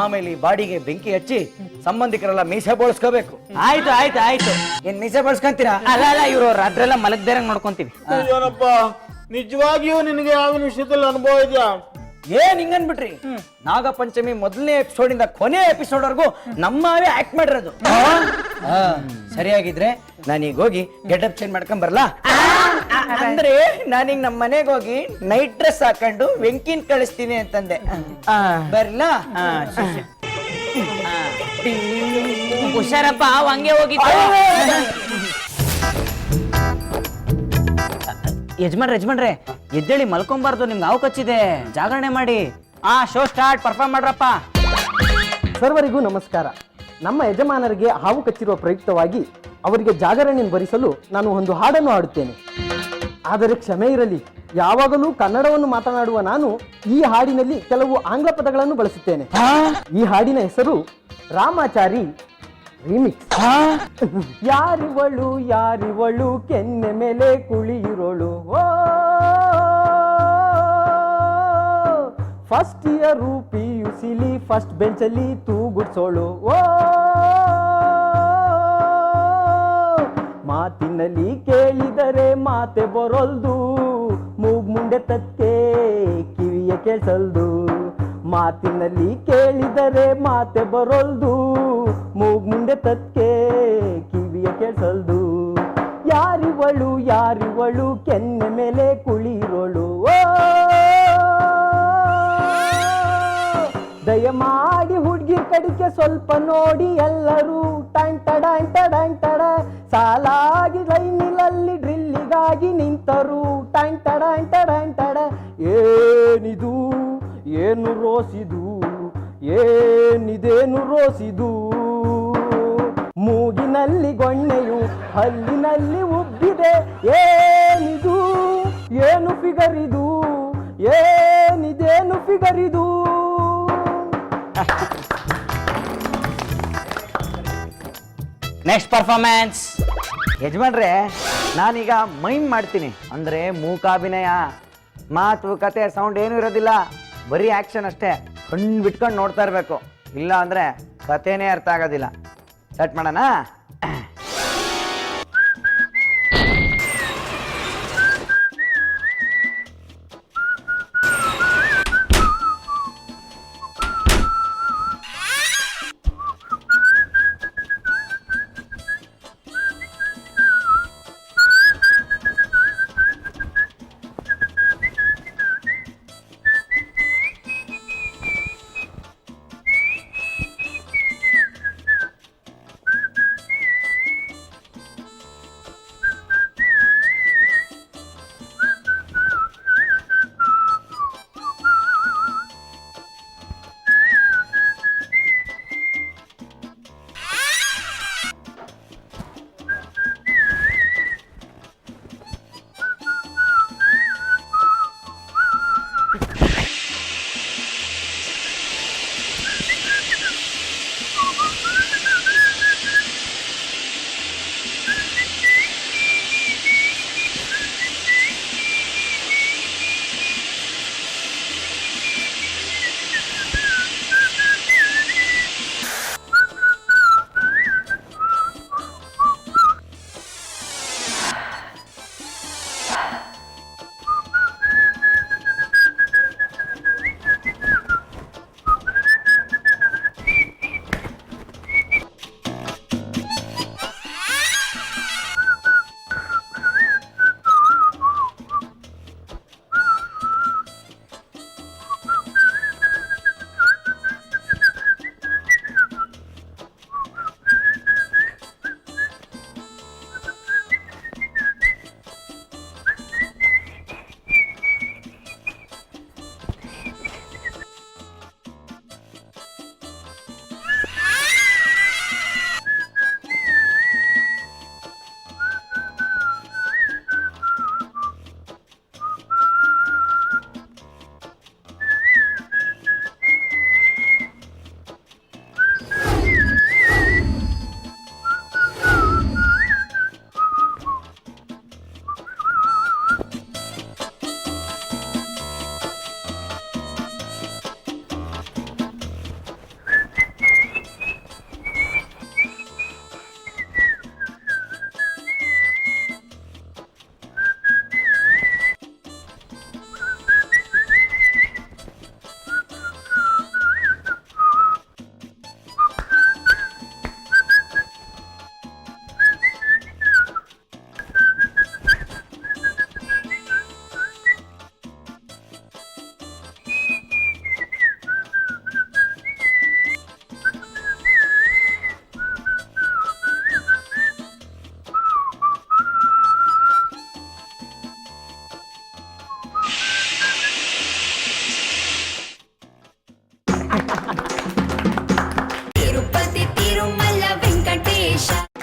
[SPEAKER 6] ಆಮೇಲೆ ಈ ಬಾಡಿಗೆ ಬೆಂಕಿ ಹಚ್ಚಿ ಸಂಬಂಧಿಕರೆಲ್ಲ ಮೀಸೆ ಬೋಳ್ಸ್ಕೋಬೇಕು.
[SPEAKER 8] ಆಯ್ತು ಆಯ್ತು ಆಯ್ತು.
[SPEAKER 6] ಏನ್ ಮೀಸೆ ಬೋಳ್ಸ್ಕೊಂತೀರಾ?
[SPEAKER 8] ಅಲ್ಲ ಅಲ್ಲ, ಇವ್ರು ರಾತ್ರಿ ಮಲಗ್ದೇರಂಗ್ ನೋಡ್ಕೊಂತೀವಿ.
[SPEAKER 1] ಅಯ್ಯೋನಪ್ಪ, ನಿಜವಾಗಿಯೂ ನಿನಗೆ ಯಾವ ವಿಷಯದಲ್ಲಿ ಅನುಭವ ಇದೆಯಾ?
[SPEAKER 6] ಏನ್ ಹಿಂಗನ್ಬಿಟ್ರಿ? ನಾಗಪಂಚಮಿ ಮೊದಲನೇ ಎಪಿಸೋಡ್ ಇಂದ ಕೊನೆ ಎಪಿಸೋಡ್ ವರ್ಗು ನಮ್ಮವೇ ಆಕ್ಟ್ ಮಾಡಿರೋದು. ಸರಿಯಾಗಿದ್ರೆ ನಾನೀಗ ಹೋಗಿ ಗೆಟಪ್ ಚೇಂಜ್ ಮಾಡ್ಕೊಂಡ್ ಬರಲಾ? ಅಂದ್ರೆ ನಾನೀಗ ನಮ್ಮ ಮನೆಗೆ ಹೋಗಿ ನೈಟ್ ಡ್ರೆಸ್ ಹಾಕೊಂಡು ವೆಂಕಿನ್ ಕಳಿಸ್ತೀನಿ ಅಂತಂದೆ. ಬರ್ಲಾ?
[SPEAKER 8] ಹುಷಾರಪ್ಪ, ಹಾವು ಹಂಗೆ ಹೋಗಿತ್ತು. ಯಜಮಾನ್ರೆ ಎದ್ದೇಳಿ, ಮಲ್ಕೊಂಬಾರ್ದು. ನಿಮ್ಗೆ ಹಾವು ಕಚ್ಚಿದೆ, ಜಾಗರಣೆ ಮಾಡಿ. ಶೋ ಸ್ಟಾರ್ಟ್, ಪರ್ಫಾರ್ಮ್ ಮಾಡ್ರಪ್ಪ.
[SPEAKER 3] ಸರ್ವರಿಗೂ ನಮಸ್ಕಾರ. ನಮ್ಮ ಯಜಮಾನರಿಗೆ ಹಾವು ಕಚ್ಚಿರುವ ಪ್ರಯುಕ್ತವಾಗಿ ಅವರಿಗೆ ಜಾಗರಣೆ ಭರಿಸಲು ನಾನು ಒಂದು ಹಾಡನ್ನು ಹಾಡುತ್ತೇನೆ. ಆದರೆ ಕ್ಷಮೆ ಇರಲಿ, ಯಾವಾಗಲೂ ಕನ್ನಡವನ್ನು ಮಾತನಾಡುವ ನಾನು ಈ ಹಾಡಿನಲ್ಲಿ ಕೆಲವು ಆಂಗ್ಲ ಪದಗಳನ್ನು ಬಳಸುತ್ತೇನೆ. ಈ ಹಾಡಿನ ಹೆಸರು ರಾಮಾಚಾರಿ ರೀಮಿಕ್ಸ್. ಯಾರಿವಳು ಯಾರಿವಳು ಕೆನ್ನೆ ಮೇಲೆ ಕುಳಿಯಿರೋಳು, ಓ ಫಸ್ಟ್ ಇಯರ್ PUC ಫಸ್ಟ್ ಬೆಂಚಲ್ಲಿ ತೂಗುಡ್ಸೋಳು, ಓ ಮಾತಿನಲ್ಲಿ ಕೇಳಿದರೆ ಮಾತೆ ಬರೋಲ್ದು, ಮೂಗ್ ಮುಂಡೆ ತಕ್ಕೆ ಕಿವಿಯ ಕೇಳ್ಸಲ್ದು. ಮಾತಿನಲ್ಲಿ ಕೇಳಿದರೆ ಮಾತೆ ಬರೋಲ್ದು, ಮೂಗ್ ಮುಂಡೆ ತಕ್ಕೆ ಕಿವಿಯ ಕೇಳ್ಸಲ್ದು. ಯಾರಿವಳು ಯಾರಿವಳು ಕೆನ್ನೆ ಮೇಲೆ ಕುಳಿರೋಳು, ಓ ದಯಮಾಡಿ ಹುಡುಗಿ ಕಡಿಕೆ ಸ್ವಲ್ಪ ನೋಡಿ ಎಲ್ಲರೂ. ಟಂಟಡ ಸಾಲಾಗಿ ಲೈನಿನಲ್ಲಿ ಡ್ರಿಲ್ಲಿಗಾಗಿ ನಿಂತರು. ಟಂಟಡ ಏನಿದು ಏನು ರೋಸಿದು, ಏನಿದೇನು ರೋಸಿದು. ಮೂಗಿನಲ್ಲಿ ಗೊಣ್ಣೆಯು ಹಲ್ಲಿನಲ್ಲಿ ಉಬ್ಬಿದೆ, ಏನಿದು ಏನು ಫಿಗರಿದು, ಏನಿದೇನು ಫಿಗರಿದು.
[SPEAKER 8] Next performance.
[SPEAKER 6] ಯಜಮಾನ್ರೆ, ನಾನೀಗ ಮೈಮ್ ಮಾಡ್ತೀನಿ. ಅಂದ್ರೆ ಮೂಕಾಭಿನಯ, ಮಾತು ಕತೆ ಸೌಂಡ್ ಏನೂ ಇರೋದಿಲ್ಲ, ಬರೀ ಆಕ್ಷನ್ ಅಷ್ಟೇ. ಕಣ್ಣು ಬಿಟ್ಕೊಂಡು ನೋಡ್ತಾ ಇರಬೇಕು. ಇಲ್ಲ ಅಂದ್ರೆ ಕಥೆನೇ ಅರ್ಥ ಆಗೋದಿಲ್ಲ. ಸ್ಟಾರ್ಟ್ ಮಾಡೋಣ.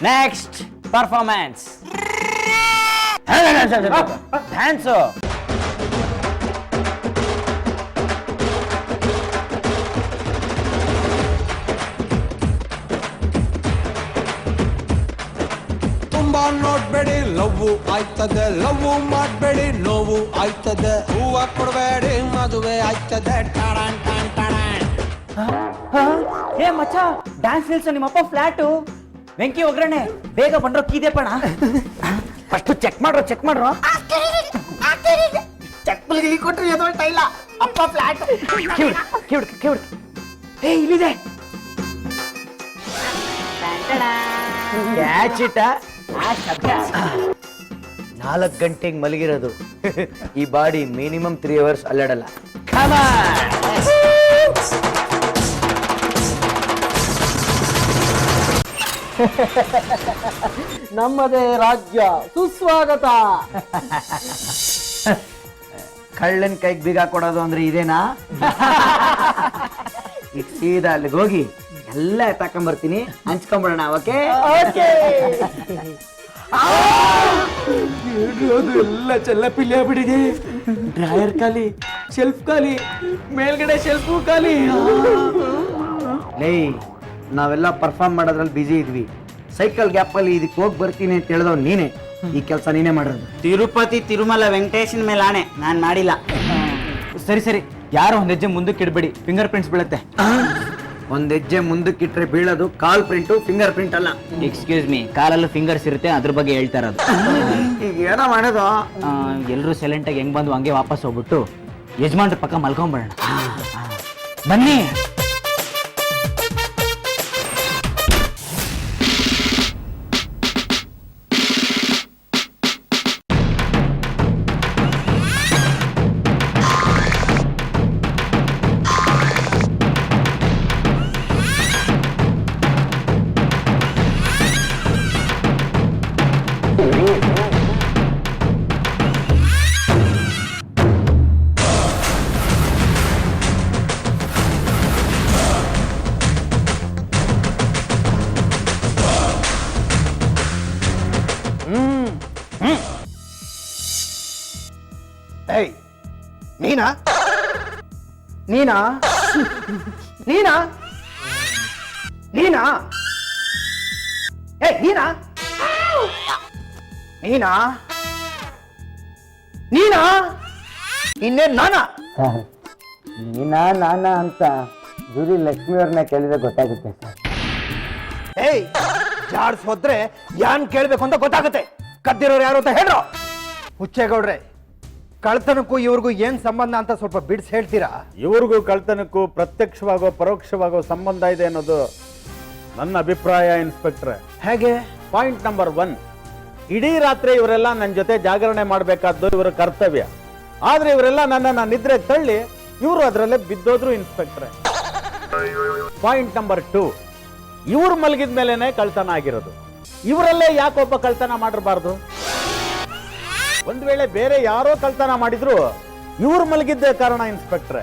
[SPEAKER 4] Next performance dance.
[SPEAKER 10] ತುಂಬಾ ನೋಡ್ಬೇಡಿ ಲವ್ ಆಯ್ತದೆ, ಲವ್ ಮಾಡ್ಬೇಡಿ ನೋವು ಆಯ್ತದೆ, ಹೂವ ಕೊಡಬೇಡಿ ಮದುವೆ ಆಯ್ತದೆ.
[SPEAKER 4] ಏ ಮಚ್ಚ, ಡ್ಯಾನ್ಸ್ ನಿಲ್ಸು, ನಿಮ್ಮಪ್ಪ ಫ್ಲಾಟು. ವೆಂಕಿ ಒಗ್ಗರಣೆ ಬೇಗ ಬಂದ್ರೋ, ಕೀದೆ ಪಣ. ಫಸ್ಟ್ ಚೆಕ್ ಮಾಡ್ರೋ, ಚೆಕ್ ಮಾಡ್ರೋ.
[SPEAKER 3] ಚೆಕ್ ಕೊಟ್ರಿ ಎದೊಳ್ತಾ ಇಲ್ಲ, ಅಪ್ಪ ಫ್ಲಾಟ್.
[SPEAKER 4] ಏ ಇಲ್ಲಿದೆ ಕ್ಯಾಚ್ ಇಟ.
[SPEAKER 6] 4 ಗಂಟೆಗೆ ಮಲಗಿರೋದು. ಈ ಬಾಡಿ ಮಿನಿಮಮ್ 3 ಅವರ್ಸ್ ಅಲ್ಲಾಡಲ್ಲ.
[SPEAKER 3] ನಮ್ಮದೇ ರಾಜ್ಯ, ಸುಸ್ವಾಗತ.
[SPEAKER 6] ಕಳ್ಳನ್ ಕೈಗೆ ಬೀಗ ಕೊಡೋದು ಅಂದ್ರೆ ಇದೇನಾ? ಈಗ ಸೀದಾ ಅಲ್ಲಿಗೆ ಹೋಗಿ ಎಲ್ಲ ತಕೊಂಬರ್ತೀನಿ, ಹಂಚ್ಕೊಂಬಿಡೋಣ. ಓಕೆ?
[SPEAKER 7] ಅದು ಎಲ್ಲ ಚೆಲ್ಲಪಿಲ್ಲಿ ಆಗ್ಬಿಟ್ಟಿದೆ. ಡ್ರಾಯರ್ ಖಾಲಿ, ಶೆಲ್ಫ್ ಖಾಲಿ, ಮೇಲ್ಗಡೆ ಶೆಲ್ಫು ಖಾಲಿ.
[SPEAKER 6] ಲೇ, ನಾವೆಲ್ಲ ಪರ್ಫಾರ್ಮ್ ಮಾಡೋದ್ರಲ್ಲಿ ಬಿಸಿ ಇದ್ವಿ. ಸೈಕಲ್ ಗ್ಯಾಪ್ ಅಲ್ಲಿ ಇದಕ್ಕೆ ಹೋಗಿ ಬರ್ತೀನಿ ಅಂತ ಹೇಳಿದವ್ ನೀನೆ. ಈ ಕೆಲಸ ನೀನೇ ಮಾಡೋದು.
[SPEAKER 4] ತಿರುಪತಿ ತಿರುಮಲ ವೆಂಕಟೇಶನ್ ಮೇಲೆ ಆಣೆ, ನಾನ್ ಮಾಡಿಲ್ಲ. ಸರಿ ಸರಿ, ಯಾರೋ ಒಂದ್ ಹೆಜ್ಜೆ ಮುಂದಕ್ಕೆ ಇಡ್ಬೇಡಿ, ಫಿಂಗರ್ ಪ್ರಿಂಟ್ಸ್ ಬೀಳುತ್ತೆ. ಒಂದ್ ಹೆಜ್ಜೆ ಮುಂದಕ್ಕಿಟ್ರೆ ಬೀಳೋದು ಕಾಲ್ ಪ್ರಿಂಟು ಫಿಂಗರ್ ಪ್ರಿಂಟ್ ಅಲ್ಲ.
[SPEAKER 6] ಎಕ್ಸ್ಕ್ಯೂಸ್ ಮೀ, ಕಾಲಲ್ಲೂ ಫಿಂಗರ್ಸ್ ಇರುತ್ತೆ, ಅದ್ರ ಬಗ್ಗೆ ಹೇಳ್ತಾ ಇರೋದು.
[SPEAKER 4] ಈಗ ಏನೋ ಮಾಡೋದು?
[SPEAKER 6] ಎಲ್ಲರೂ ಸೈಲೆಂಟಾಗಿ ಹೆಂಗ್ ಬಂದು ಹಂಗೆ ವಾಪಸ್ ಹೋಗ್ಬಿಟ್ಟು ಯಜಮಾನ್ರ ಪಕ್ಕ ಮಲ್ಕೊಂಡ್ಬಿಡೋಣ. ಬನ್ನಿ.
[SPEAKER 3] ಏಯ್ ನೀನಾ ನೀನಾ ನೀನಾ ನೀನಾ ಏಯ್ ನೀನಾ ನೀನಾ ನೀನಾ ಇನ್ನೇನ್ ನಾನಾ?
[SPEAKER 4] ನೀನಾ ನಾನಾ ಅಂತ ಜೂಲಿ ಲಕ್ಷ್ಮಿ ಅವ್ರನ್ನ ಕೇಳಿದ್ರೆ ಗೊತ್ತಾಗುತ್ತೆ ಸರ್.
[SPEAKER 3] ಏಯ್ ಜಾಡ್ಸ್ ಹೋದ್ರೆ ಯಾನ್ ಕೇಳ್ಬೇಕು ಅಂತ ಗೊತ್ತಾಗುತ್ತೆ. ಕದ್ದಿರೋರು ಯಾರು ಅಂತ ಹೇಳ್ರು. ಹುಚ್ಚೇಗೌಡ್ರೆ, ಕಳ್ತನಕ್ಕೂ ಇವ್ರಿಗೂ ಏನ್ ಸಂಬಂಧ ಅಂತ ಸ್ವಲ್ಪ ಬಿಡ್ಸ್ ಹೇಳ್ತೀರಾ?
[SPEAKER 1] ಇವ್ರಿಗೂ ಕಳ್ತನಕ್ಕೂ ಪ್ರತ್ಯಕ್ಷವಾಗೋ ಪರೋಕ್ಷವಾಗೋ ಸಂಬಂಧ ಇದೆ ಅನ್ನೋದು ನನ್ನ ಅಭಿಪ್ರಾಯ ಇನ್ಸ್ಪೆಕ್ಟ್ರೆ.
[SPEAKER 3] ಹೇಗೆ?
[SPEAKER 1] ಪಾಯಿಂಟ್ ನಂಬರ್ 1, ಇಡೀ ರಾತ್ರಿ ಇವರೆಲ್ಲ ನನ್ನ ಜೊತೆ ಜಾಗರಣೆ ಮಾಡಬೇಕಾದ್ದು ಇವರ ಕರ್ತವ್ಯ. ಆದ್ರೆ ಇವರೆಲ್ಲ ನನ್ನನ್ನು ನಿದ್ರೆ ತಳ್ಳಿ ಇವರು ಅದರಲ್ಲೇ ಬಿದ್ದೋದ್ರು ಇನ್ಸ್ಪೆಕ್ಟ್ರೆ. ಪಾಯಿಂಟ್ ನಂಬರ್ 2, ಇವ್ರು ಮಲಗಿದ ಮೇಲೆನೆ ಕಳ್ತನ ಆಗಿರೋದು. ಇವರಲ್ಲೇ ಯಾಕೊಬ್ಬ ಕಳ್ತನ ಮಾಡಿರಬಾರ್ದು? ಒಂದ್ ವೇಳೆ ಬೇರೆ ಯಾರೋ ಕಳ್ತನ ಮಾಡಿದ್ರು ಇವ್ರು ಮಲಗಿದ್ದೇ ಕಾರಣ ಇನ್ಸ್ಪೆಕ್ಟ್ರೆ.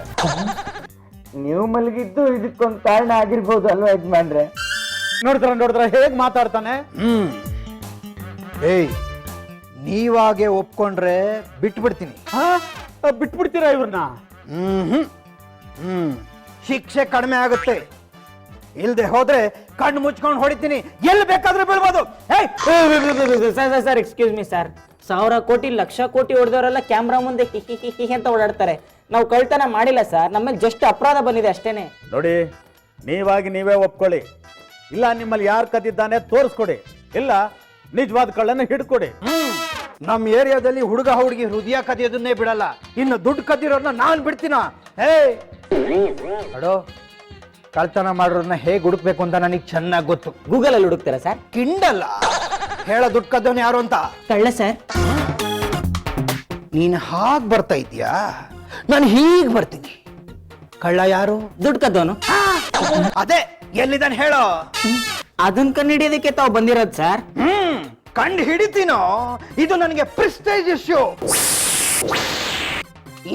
[SPEAKER 4] ನೀವು ಮಲಗಿದ್ದು ಇದಕ್ಕೊಂದು ಕಾರಣ ಆಗಿರ್ಬೋದು ಅಲ್ವಾ ಯಜಮಾನ್ರೆ?
[SPEAKER 1] ನೋಡಿದ್ರ ಹೇಗ್ ಮಾತಾಡ್ತಾನೆ.
[SPEAKER 3] ಏಯ್ ನೀವಾಗೆ ಒಪ್ಕೊಂಡ್ರೆ ಬಿಟ್ಬಿಡ್ತೀನಿ.
[SPEAKER 1] ಬಿಟ್ಬಿಡ್ತೀರಾ ಇವ್ರನ್ನ?
[SPEAKER 3] ಶಿಕ್ಷೆ ಕಡಿಮೆ ಆಗುತ್ತೆ. ಇಲ್ದೆ ಹೋದ್ರೆ ಕಣ್ಣು ಮುಚ್ಕೊಂಡು ಹೊಡಿತೀನಿ, ಎಲ್ಲಿ ಬೇಕಾದ್ರೆ ಬೀಳ್ಬೋದು.
[SPEAKER 8] ಸರ್ ಎಕ್ಸ್ಕ್ಯೂಸ್ ಮೀ ಸರ್, 1000 ಕೋಟಿ ಲಕ್ಷ ಕೋಟಿ ಹೊಡೆದವರೆಲ್ಲ ಕ್ಯಾಮ್ರಾ ಮುಂದೆ ಹಿ ಅಂತ ಓಡಾಡ್ತಾರೆ. ನಾವು ಕಳ್ತನ ಮಾಡಿಲ್ಲ ಸರ್, ನಮ್ಮಲ್ಲಿ ಜಸ್ಟ್ ಅಪರಾಧ ಬಂದಿದೆ ಅಷ್ಟೇನೆ.
[SPEAKER 1] ನೋಡಿ, ನೀವಾಗಿ ನೀವೇ ಒಪ್ಕೊಳ್ಳಿ. ಇಲ್ಲ ನಿಮ್ಮಲ್ಲಿ ಯಾರು ಕದ್ದಿದ್ದಾನೆ ತೋರಿಸ್ಕೊಡಿ, ಇಲ್ಲ ನಿಜವಾದ ಕಳ್ಳನ ಹಿಡ್ಕೊಡಿ.
[SPEAKER 3] ನಮ್ಮ ಏರಿಯಾದಲ್ಲಿ ಹುಡುಗ ಹುಡುಗಿ ಹೃದಯ ಕದಿಯೋದನ್ನೇ ಬಿಡಲ್ಲ, ಇನ್ನು ದುಡ್ಡು ಕದ್ದಿರೋರ್ನ ನಾನ್ ಬಿಡ್ತೀನ? ಹೇ ಅಡೋ, ಕಳ್ತನ ಮಾಡೋರ್ನ ಹೇಗೆ ಹುಡುಕ್ಬೇಕು ಅಂತ ನನಗೆ ಚೆನ್ನಾಗಿ ಗೊತ್ತು.
[SPEAKER 8] ಗೂಗಲ್ ಅಲ್ಲಿ ಹುಡುಕ್ತಾರಾ ಸರ್?
[SPEAKER 3] ಕಿಂಡಲ್ಲ, ಹೇಳ ದುಡ್ಡು ಕದ್ದವನು ಯಾರು ಅಂತ.
[SPEAKER 8] ಕಳ್ಳ ಸರ್.
[SPEAKER 3] ನೀನ್ ಹಾಗ್ ಬರ್ತಾ ಇದೀಯಾ, ನಾನು ಹೀಗ್ ಬರ್ತೀನಿ. ಕಳ್ಳ ಯಾರು?
[SPEAKER 8] ದುಡ್ಡು ಕದ್ದವನು.
[SPEAKER 3] ಅದೇ ಎಲ್ಲಿದ್ದಾನೆ ಹೇಳೋ.
[SPEAKER 8] ಅದನ್ನ ಕಂಡು ಹಿಡಿಯೋದಕ್ಕೆ ತಾವು ಬಂದಿರೋದು ಸರ್.
[SPEAKER 3] ಕಂಡು ಹಿಡಿತೀನೋ, ಇದು ನನಗೆ ಪ್ರೆಸ್ಟೇಜ್ ಇಶ್ಯೂ.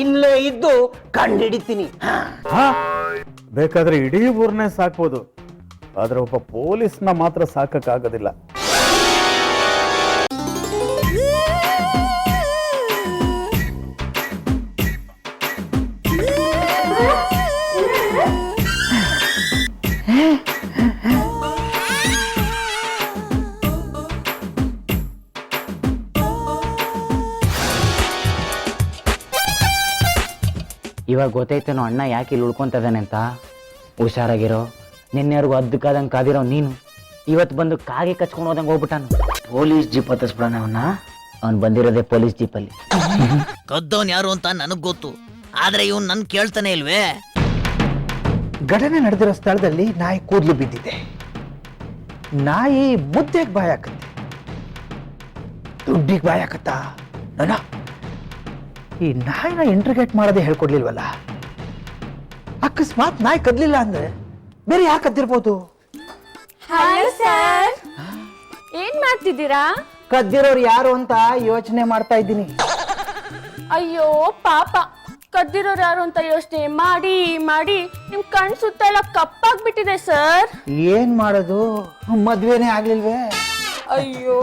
[SPEAKER 3] ಇಲ್ಲೇ ಇದ್ದು ಕಂಡು ಹಿಡಿತೀನಿ.
[SPEAKER 1] ಬೇಕಾದ್ರೆ ಇಡೀ ಊರ್ನೇ ಸಾಕ್ಬೋದು, ಆದ್ರೆ ಒಬ್ಬ ಪೊಲೀಸ್ನ ಮಾತ್ರ ಸಾಕಕ್ಕಾಗೋದಿಲ್ಲ.
[SPEAKER 6] ಇವಾಗ ಗೊತ್ತಾಯ್ತೇನೋ ಅಣ್ಣ ಯಾಕೆ ಇಲ್ಲಿ ಉಳ್ಕೊಂತದಾನೆ ಅಂತ. ಹುಷಾರಾಗಿರೋ. ನಿನ್ನೆವರೆಗೂ ಅದ್ದಕ್ಕಾದಂಗೆ ಕಾದಿರೋ ನೀನು ಇವತ್ತು ಬಂದು ಕಾಗೆ ಕಚ್ಕೊಂಡು ಹೋದಂಗೆ ಹೋಗ್ಬಿಟ್ಟಾನು. ಪೊಲೀಸ್ ಜೀಪ್ ಹತ್ತಿಸ್ಬಿಡೋಣ ಅವ್ನು ಬಂದಿರೋದೇ ಪೊಲೀಸ್ ಜೀಪಲ್ಲಿ.
[SPEAKER 11] ಕದ್ದವನ್ ಯಾರು ಅಂತ ನನಗ್ ಗೊತ್ತು, ಆದ್ರೆ ಇವನ್ ನನ್ ಕೇಳ್ತಾನೆ ಇಲ್ವೇ?
[SPEAKER 3] ಘಟನೆ ನಡೆದಿರೋ ಸ್ಥಳದಲ್ಲಿ ನಾಯಿ ಕೂದಲು ಬಿದ್ದಿದೆ. ನಾಯಿ ಮುದ್ದೆಗೆ ಬಾಯ್ ಹಾಕತ್ತೆ, ದುಡ್ಡಿಗೆ ಬಾಯ್ ಹಾಕತ್ತಾ? ನೋಡ, ಈ ನಾಯಿನ ಇಂಟ್ರಿಗೇಟ್ ಮಾಡೋದೇ ಹೇಳ್ಕೊಡ್ಲಿಲ್ವಲ್ಲ. ಅಕಸ್ಮಾತ್ ನಾಯಿ ಕದ್ಲಿಲ್ಲ ಅಂದ್ರೆ ಬೇರೆ ಯಾಕೆ ಕದ್ದಿರ್ಬೋದು?
[SPEAKER 2] ಹಲೋ ಸರ್, ಏನ್ ಮಾಡ್ತಿದ್ದೀರಾ?
[SPEAKER 3] ಕದ್ದಿರೋರು ಯಾರು ಅಂತ ಯೋಚನೆ ಮಾಡ್ತಾ ಇದ್ದೀನಿ.
[SPEAKER 2] ಅಯ್ಯೋ ಪಾಪ, ಕದ್ದಿರೋರು ಯಾರು ಅಂತ ಯೋಚನೆ ಮಾಡಿ ಮಾಡಿ ನಿಮ್ ಕಣ್ ಸುತ್ತ ಎಲ್ಲ ಕಪ್ಪಾಗ್ಬಿಟ್ಟಿದೆ ಸರ್.
[SPEAKER 3] ಏನ್ ಮಾಡೋದು, ಮದ್ವೆನೇ ಆಗ್ಲಿಲ್ವೇ?
[SPEAKER 2] ಅಯ್ಯೋ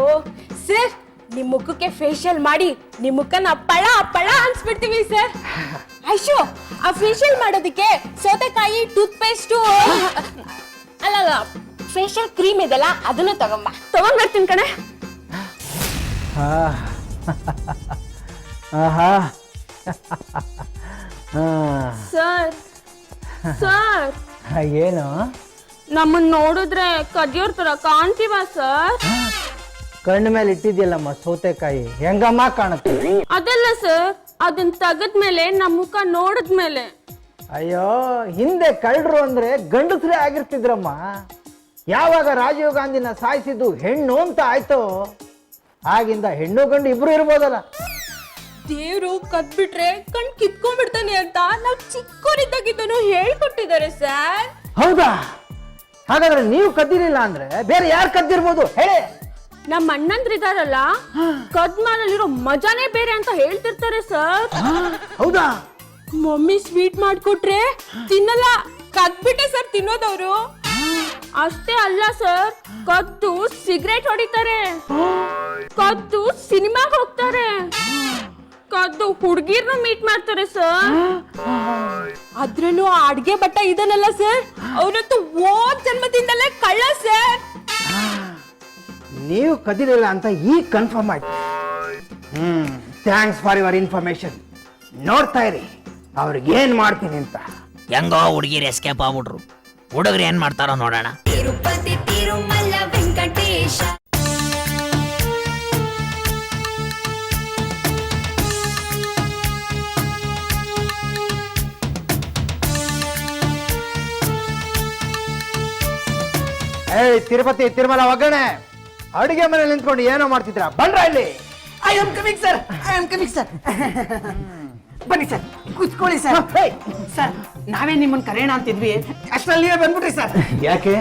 [SPEAKER 2] ಸರ್, ನಿಮ್ ಮುಖಕ್ಕೆ ಫೇಶಿಯಲ್ ಮಾಡಿ ನಿಮ್ ಮುಖನ ಪಳ ಪಳ ಅನ್ಸ್ಬಿಡ್ತೀವಿ ಸರ್. ಐಶೋ, ಆ ಫೇಶಿಯಲ್ ಮಾಡೋದಕ್ಕೆ ಸೌತೆಕಾಯಿ ಟೂತ್ ಪೇಸ್ಟ್ ಅಲ್ಲ ಫೇಶಿಯಲ್ ಕ್ರೀಮ್ ಇದೆಲ್ಲ ಅದನ್ನ ತಗೊಂಡ್ಬರ್ತೀನಿ ಕಣೆ. ಸರ್ ಸರ್
[SPEAKER 4] ಏನು
[SPEAKER 2] ನಮ್ಮನ್ನ ನೋಡಿದ್ರೆ ಕದಿಯೋರ್ ತರ ಕಾಣ್ತೀವ ಸರ್?
[SPEAKER 4] ಕಣ್ಣು ಮೇಲೆ ಇಟ್ಟಿದ್ಯಲ್ಲಮ್ಮ ಸೌತೆಕಾಯಿ, ಹೆಂಗಮ್ಮ ಕಾಣುತ್ತೆ?
[SPEAKER 2] ಅದಲ್ಲ ಸರ್, ಅದನ್ನ ತೆಗದ್ಮೇಲೆ ನಮ್ಮ ಮುಖ ನೋಡಿದ್ಮೇಲೆ.
[SPEAKER 4] ಅಯ್ಯೋ, ಹಿಂದೆ ಕಳ್ಳರು ಅಂದ್ರೆ ಗಂಡಸ್ರೇ ಆಗಿರ್ತಿದ್ರಮ್ಮ. ಯಾವಾಗ ರಾಜೀವ್ ಗಾಂಧಿನ ಸಾಯಿಸಿದ್ದು ಹೆಣ್ಣು ಅಂತ ಆಯ್ತು, ಆಗಿಂದ ಹೆಣ್ಣು ಗಂಡು ಇಬ್ರು ಇರ್ಬೋದಲ್ಲ.
[SPEAKER 2] ದೇವ್ರು ಕದ್ಬಿಟ್ರೆ ಕಣ್ ಕಿತ್ಕೊಂಡ್ಬಿಡ್ತಾನೆ ಅಂತ ನಾವ್ ಚಿಕ್ಕವರಿದ್ದಾಗಿದ್ದನು ಹೇಳ್ಕೊಟ್ಟಿದ್ದಾರೆ ಸರ್.
[SPEAKER 4] ಹೌದಾ? ಹಾಗಾದ್ರೆ ನೀವು ಕದ್ದಿರಲಿಲ್ಲ ಅಂದ್ರೆ ಬೇರೆ ಯಾರು ಕದ್ದಿರ್ಬೋದು ಹೇಳಿ?
[SPEAKER 2] ನಮ್ಮ ಅಣ್ಣಂದ್ರಿದಾರಲ್ಲ, ಕದ್ಮಾಲಲ್ಲಿರೋ ಮಜಾನೇ ಬೇರೆ ಅಂತ ಹೇಳ್ತಿರ್ತಾರೆ ಸರ್.
[SPEAKER 4] ಹೌದಾ?
[SPEAKER 2] ಮಮ್ಮಿ ಸ್ವೀಟ್ ಮಾಡ್ಕೊಟ್ರೆ ತಿನ್ನಲ್ಲ, ಕದ್ಬಿಟ್ಟೆ ಸರ್ ತಿನ್ನೋದವ್ರು. ಅಷ್ಟೇ ಅಲ್ಲ ಸರ್, ಕದ್ದು ಸಿಗರೇಟ್ ಹೊಡಿತಾರೆ, ಕದ್ದು ಸಿನಿಮಾಗೆ ಹೋಗ್ತಾರೆ, ಕದ್ದು ಹುಡುಗಿರ್ನು ಮೀಟ್ ಮಾಡ್ತಾರೆ ಸರ್. ಅದ್ರಲ್ಲೂ ಅಡ್ಗೆ ಬಟ್ಟ ಇದನ್ನಲ್ಲ ಸರ್, ಅವನಂತೂ ಓದ್ ಜನ್ಮದಿಂದಲೇ ಕಳ್ಳ ಸರ್.
[SPEAKER 4] ನೀವು ಕದಿರಲಿಲ್ಲ ಅಂತ ಈಗ ಕನ್ಫರ್ಮ್ ಆಯ್ತು. Thanks for your information. ನೋಡ್ತಾ ಇರಿ ಅವ್ರಿಗೆ ಏನ್ ಮಾಡ್ತೀನಿ ಅಂತ.
[SPEAKER 11] ಹೆಂಗೋ ಹುಡುಗಿರು ಎಸ್ಕೇಪ್ ಆಗ್ಬಿಟ್ರು, ಹುಡುಗರು ಏನ್ ಮಾಡ್ತಾರೋ ನೋಡೋಣ.
[SPEAKER 9] ತಿರುಪತಿ ತಿರುಮಲ ವೆಂಕಟೇಶ.
[SPEAKER 4] ಏಯ್ ತಿರುಪತಿ ತಿರುಮಲ ಒಗ್ಗರಣೆ, ಅಡುಗೆ ಮನೇಲಿ ನಿಂತ್ಕೊಂಡು ಏನೋ ಮಾಡ್ತಿದ್ರ, ಬನ್ರ ಇಲ್ಲಿ.
[SPEAKER 3] I am coming sir, I am coming sir. ಬನ್ನಿ ಸರ್, ಕೂತ್ಕೊಳ್ಳಿ ಸರ್. ಸರ್, ನಾವೇ ನಿಮ್ಮನ್ನ ಕರೆಯೋಣ ಅಂತಿದ್ವಿ, ಅಷ್ಟರಲ್ಲಿ ನೀವೇ ಬಂದ್ಬಿಟ್ರಿ ಸರ್.
[SPEAKER 4] ಯಾಕೆ?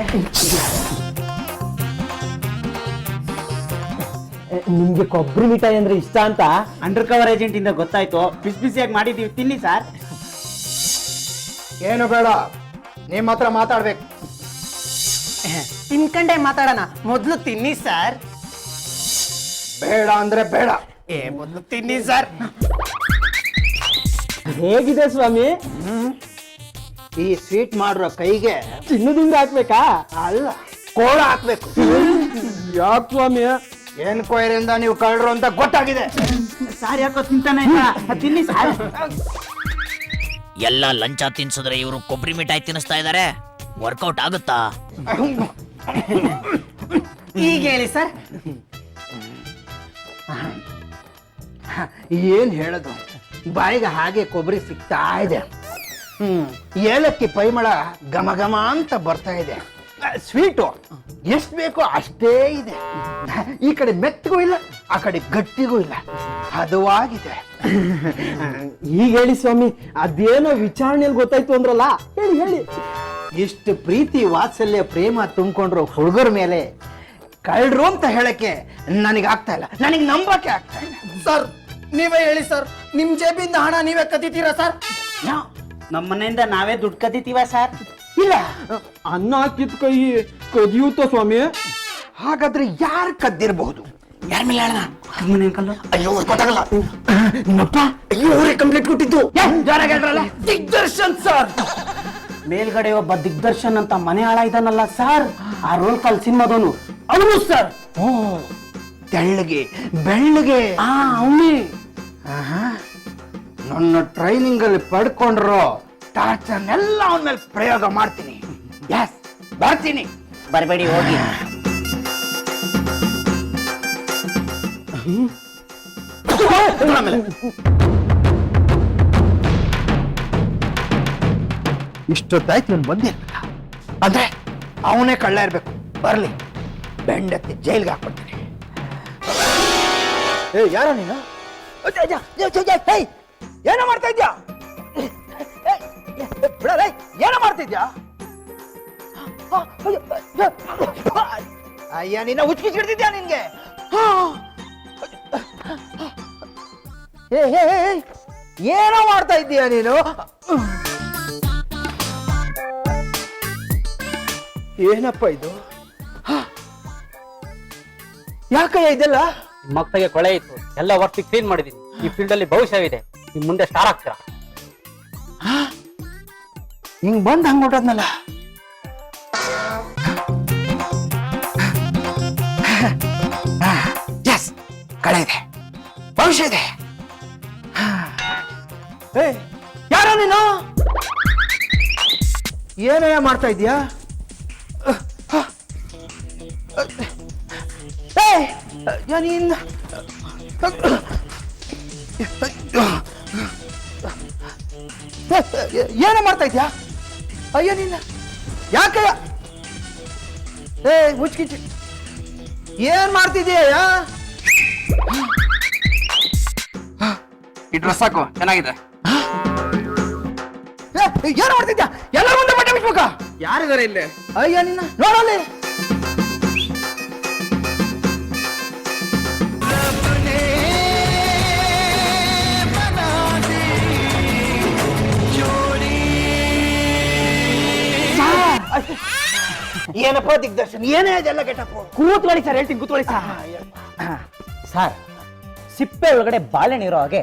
[SPEAKER 8] ನಿಮ್ಗೆ ಕೊಬ್ಬರಿ ಮಿಠಾಯಿ ಅಂದ್ರೆ ಇಷ್ಟ ಅಂತ ಅಂಡರ್ ಕವರ್ ಏಜೆಂಟ್ ಇಂದ ಗೊತ್ತಾಯ್ತು, ಬಿಸಿ ಬಿಸಿಯಾಗಿ ಮಾಡಿದೀವಿ, ತಿನ್ನಿ ಸರ್.
[SPEAKER 4] ಏನು ಬೇಡ, ನಿಮ್ಮ ಹತ್ರ ಮಾತಾಡ್ಬೇಕು.
[SPEAKER 3] ತಿನ್ಕಂಡೆ ಮಾತಾಡೋಣ, ಮೊದ್ಲು ತಿನ್ನಿ ಸರ್.
[SPEAKER 4] ಬೇಡ ಅಂದ್ರೆ ಬೇಡ,
[SPEAKER 3] ಮೊದ್ಲು ತಿನ್ನಿ ಸರ್.
[SPEAKER 8] ಹೇಗಿದೆ ಸ್ವಾಮಿ?
[SPEAKER 4] ಈ ಸ್ವೀಟ್ ಮಾಡಿರೋ ಕೈಗೆ
[SPEAKER 8] ಚಿನ್ನದಿಂದ ಹಾಕ್ಬೇಕಾ?
[SPEAKER 4] ಅಲ್ಲ, ಕೋಳ ಹಾಕ್ಬೇಕು.
[SPEAKER 8] ಯಾಕೆ ಸ್ವಾಮಿ?
[SPEAKER 4] ಏನ್ ಕೊಯ್ರಿಂದ ನೀವು ಕಳ್ರು ಅಂತ ಗೊತ್ತಾಗಿದೆ.
[SPEAKER 8] ಸಾರ್ ಯಾಕೋ ತಿಂತಾನೆ ಇಲ್ಲ, ತಿನ್ನಿ ಸಾರ್.
[SPEAKER 11] ಎಲ್ಲ ಲಂಚ ತಿನ್ಸಿದ್ರೆ ಇವರು ಕೊಬ್ಬರಿ ಮಿಠಾಯಿ ತಿನ್ನಿಸ್ತಾ ಇದಾರೆ, ವರ್ಕೌಟ್ ಆಗುತ್ತಾ?
[SPEAKER 3] ಈಗ ಹೇಳಿ ಸರ್.
[SPEAKER 4] ಏನ್ ಹೇಳೋದು, ಬಾಯಿಗೆ ಹಾಗೆ ಕೊಬ್ಬರಿ ಸಿಗ್ತಾ ಇದೆ. ಏಲಕ್ಕಿ ಪರಿಮಳ ಘಮ ಘಮ ಅಂತ ಬರ್ತಾ ಇದೆ. ಸ್ವೀಟು ಎಷ್ಟು ಬೇಕೋ ಅಷ್ಟೇ ಇದೆ. ಈ ಕಡೆ ಮೆತ್ತಗೂ ಇಲ್ಲ, ಆ ಕಡೆ ಗಟ್ಟಿಗೂ ಇಲ್ಲ, ಹದವಾಗಿದೆ.
[SPEAKER 8] ಈಗ ಹೇಳಿ ಸ್ವಾಮಿ, ಅದೇನೋ ವಿಚಾರಣೆಯಲ್ಲಿ ಗೊತ್ತಾಯ್ತು ಅಂದ್ರಲ್ಲ, ಹೇಳಿ ಹೇಳಿ.
[SPEAKER 4] ಇಷ್ಟು ಪ್ರೀತಿ ವಾತ್ಸಲ್ಯ ಪ್ರೇಮ ತುಂಬಿಕೊಂಡ್ರು ಹುಡುಗರ ಮೇಲೆ ಕಳ್ರು ಅಂತ ಹೇಳಕ್ಕೆ ನನಗೆ ಆಗ್ತಾ ಇಲ್ಲ, ನನಗೆ ನಂಬಕ್ಕೆ ಆಗ್ತಾ ಇಲ್ಲ.
[SPEAKER 3] ಸರ್, ನೀವೇ ಹೇಳಿ ಸರ್, ನಿಮ್ ಜೇಬಿಂದ ಹಣ ನೀವೇ ಕದೀತೀರಾ ಸರ್?
[SPEAKER 8] ನಮ್ಮ ಮನೆಯಿಂದ ನಾವೇ ದುಡ್ಡು ಕದೀತೀವ ಸರ್?
[SPEAKER 4] ಇಲ್ಲ.
[SPEAKER 8] ಅನ್ನ ಹಾಕಿದ ಕೈ ಕದಿಯೂತ ಸ್ವಾಮಿ.
[SPEAKER 4] ಹಾಗಾದ್ರೆ ಯಾರು ಕದ್ದಿರಬಹುದು?
[SPEAKER 3] ಯಾರ ಮೇಲೆ ಹೇಳೋಣ?
[SPEAKER 8] ಮನೆ ಅಂಕಲ್.
[SPEAKER 3] ಅಯ್ಯೋ ಗೊತ್ತಾಗಲ್ಲ.
[SPEAKER 4] ನಿಮ್ಮಪ್ಪ?
[SPEAKER 3] ಅಯ್ಯೋ, ಅವರೇ ಕಂಪ್ಲೇಂಟ್ ಕೊಟ್ಟಿದ್ದು.
[SPEAKER 4] ದಿಗ್ದರ್ಶನ್ ಸರ್.
[SPEAKER 8] ಮೇಲ್ಗಡೆ ಒಬ್ಬ ದಿಗ್ದರ್ಶನ್ ಅಂತ ಮನೆ ಹಾಳ ಇದ್ದಾನಲ್ಲ ಸರ್, ಆ ರೋಲ್ ಕಾಲ್ ಸಿನಿಮಾದವನು ಅವನು ಸರ್.
[SPEAKER 4] ಓ, ತೆಳ್ಳಗೆ ಬೆಳ್ಳಗೆ.
[SPEAKER 8] ಅವನೇ.
[SPEAKER 4] ನನ್ನ ಟ್ರೈನಿಂಗ್ ಅಲ್ಲಿ ಪಡ್ಕೊಂಡ್ರು ಟಾರ್ಚರ್ನೆಲ್ಲ ಅವನ ಮೇಲೆ ಪ್ರಯೋಗ ಮಾಡ್ತೀನಿ. ಎಸ್, ಬರ್ತೀನಿ.
[SPEAKER 8] ಬರಬೇಡಿ, ಹೋಗಿ.
[SPEAKER 4] ಇಷ್ಟೊತ್ತಾಯ್ತು ನಾನು ಬಂದೆ ಅಂದ್ರೆ ಅವನೇ ಕಳ್ಳ ಇರ್ಬೇಕು. ಬರ್ಲಿ, ಬೆಂಡತ್ತಿ ಜೈಲ್ಗೆ ಹಾಕ್ಬಿಡ್ತೀನಿ. ಏ, ಯಾರ ನೀನು? ಏನೋ ಮಾಡ್ತಾ ಇದ್ಯಾ? ಏನೋ ಮಾಡ್ತಿದ್ಯಾ? ಅಯ್ಯ, ನಿನ್ನ ಹುಚ್ಚಿಡ್ತಿದ್ಯಾ ನಿನ್ಗೆ? ಏನೋ ಮಾಡ್ತಾ ಇದ್ದೀಯ ನೀನು? ಏನಪ್ಪ ಇದು? ಯಾಕಯ್ಯ ಇದೆಲ್ಲ?
[SPEAKER 8] ಮಕ್ಕಳಿಗೆ ಕೊಳೆ ಇತ್ತು, ಎಲ್ಲ ವರ್ತಿ ಕ್ಲೀನ್ ಮಾಡಿದೀನಿ. ಈ ಫೀಲ್ಡ್ ಅಲ್ಲಿ ಭವಿಷ್ಯವಿದೆ, ನಿಮ್ ಮುಂದೆ ಸ್ಟಾರ್ ಆಗ್ತೀರಾ.
[SPEAKER 4] ಹಿಂಗ್ ಬಂದ್ ಹಂಗ್ ಹೊಟ್ಟದ್ನಲ್ಲ. ಎಸ್, ಕಳೆ ಇದೆ, ಭವಿಷ್ಯ ಇದೆ. ಯಾರೋ ನೀನು? ಏನಯ್ಯ ಮಾಡ್ತಾ ಇದೀಯಾ? ನೀನ್ ಏನ ಮಾಡ್ತಾ ಇದ್ಯಾ? ಅಯ್ಯ ನಿನ್ನ ಯಾಕೆ ಮುಚ್ಕಿಚ್ಚಿ ಏನ್ ಮಾಡ್ತಿದ್ಯಾ?
[SPEAKER 7] ಈ ಡ್ರೆಸ್ ಹಾಕು, ಚೆನ್ನಾಗಿದೆ.
[SPEAKER 4] ಏನ್ ಮಾಡ್ತಿದ್ಯಾ? ಎಲ್ಲ ಮುಂದೆ ಬಟ್ಟೆ ಬಿಟ್ಬೇಕಾ?
[SPEAKER 7] ಯಾರಿದಾರೆ ಇಲ್ಲಿ?
[SPEAKER 4] ಅಯ್ಯ ನಿನ್ನ ನೋಡಲ್ಲಿ ಏನಪ್ಪ ದಿಗ್ದರ್ಶನ್, ಏನೇ ಅದೆಲ್ಲ ಗೆಟಪ್ಪು?
[SPEAKER 8] ಕೂತ್ಕೊಳ್ಳಿ ಸರ್, ಹೇಳ್ತೀನಿ ಕೂತ್ಕೊಳ್ಳಿ ಸರ್. ಸರ್, ಸಿಪ್ಪೆ ಒಳಗಡೆ ಬಾಳೆಹಣ್ಣು ಇರೋ ಹಾಗೆ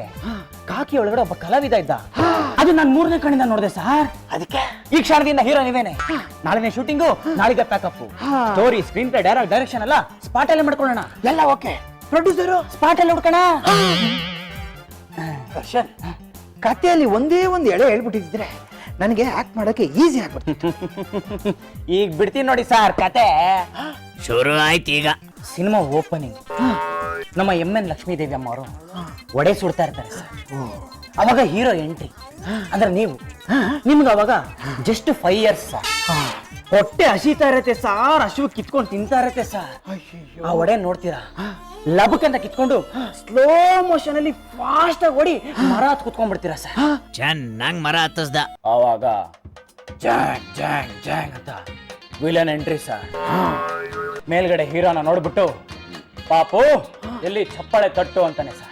[SPEAKER 8] ಕಾಕಿ ಒಳಗಡೆ ಒಬ್ಬ ಕಲಾವಿದ ಇದ್ದ. ಅದು ನಾನು 3ನೇ ಕಣ್ಣಿಂದ ನೋಡಿದೆ ಸರ್.
[SPEAKER 4] ಅದಕ್ಕೆ
[SPEAKER 8] ಈ ಕ್ಷಣದಿಂದ ಹೀರೋ ನೀವೇನೆ. ನಾಳೆನೇ ಶೂಟಿಂಗು, ನಾಳೆಗೆ pack up. Story, screen play, direction ಎಲ್ಲ ಸ್ಪಾಟ್ ಅಲ್ಲೇ ಮಾಡ್ಕೊಳ್ಳೋಣ.
[SPEAKER 4] ಎಲ್ಲ ಓಕೆ. ಪ್ರೊಡ್ಯೂಸರು
[SPEAKER 8] ಸ್ಪಾಟ್ ಅಲ್ಲಿ ಹುಡ್ಕೋಣ.
[SPEAKER 4] ದರ್ಶನ್, ಕಥೆಯಲ್ಲಿ ಒಂದೇ ಒಂದು ಎಳೆ ಹೇಳ್ಬಿಟ್ಟಿದ್ರೆ ನನಗೆ ಆಕ್ಟ್ ಮಾಡಕ್ಕೆ ಈಸಿ ಆಗ್ಬಿಡ್ತು.
[SPEAKER 8] ಈಗ ಬಿಡ್ತೀನಿ ನೋಡಿ ಸರ್ ಕತೆ.
[SPEAKER 11] ಶುರು ಆಯ್ತು ಈಗ.
[SPEAKER 8] ಸಿನಿಮಾ ಓಪನಿಂಗ್ ನಮ್ಮ ಎನ್ ಲಕ್ಷ್ಮೀದೇವಿ ಅಮ್ಮ ಅವರು ಒಡೆ ಸುಡ್ತಾ ಇರ್ತಾರೆ ಸರ್. ಅವಾಗ ಹೀರೋ ಎಂಟ್ರಿ ಅಂದ್ರೆ ನೀವು, ನಿಮ್ಗೆ ಅವಾಗ ಜಸ್ಟ್ 5 years ಸರ್. ಹೊಟ್ಟೆ ಹಸಿತಾ ಇರತ್ತೆ ಸಾರ್, ಹಸಿವು ಕಿತ್ಕೊಂಡು ತಿಂತಾ ಇರತ್ತೆ ಸರ್. ಆ ಒಡೆ ನೋಡ್ತೀರಾ, ಲಬಕ್ ಅಂತ ಕಿತ್ಕೊಂಡು ಸ್ಲೋ ಮೋಷನ್ ಅಲ್ಲಿ ಫಾಸ್ಟ್ ಆಗಿ ಓಡಿ ಮರ ಹತ್ ಕುತ್ಕೊಂಡ್ಬಿಡ್ತೀರಾ ಸರ್.
[SPEAKER 11] ಚೆನ್ನಾಗ್ ಮರ ಹತ್ತಸ್ದ.
[SPEAKER 8] ಆವಾಗ ಜಾಂಗ್ ಜಾಂಗ್ ಜಾಂಗ್ ಅಂತ ವಿಲನ್ ಎಂಟ್ರಿ ಸರ್. ಮೇಲ್ಗಡೆ ಹೀರೋನ ನೋಡ್ಬಿಟ್ಟು ಪಾಪು ಎಲ್ಲಿ ಚಪ್ಪಾಳೆ ತಟ್ಟು ಅಂತಾನೆ ಸರ್.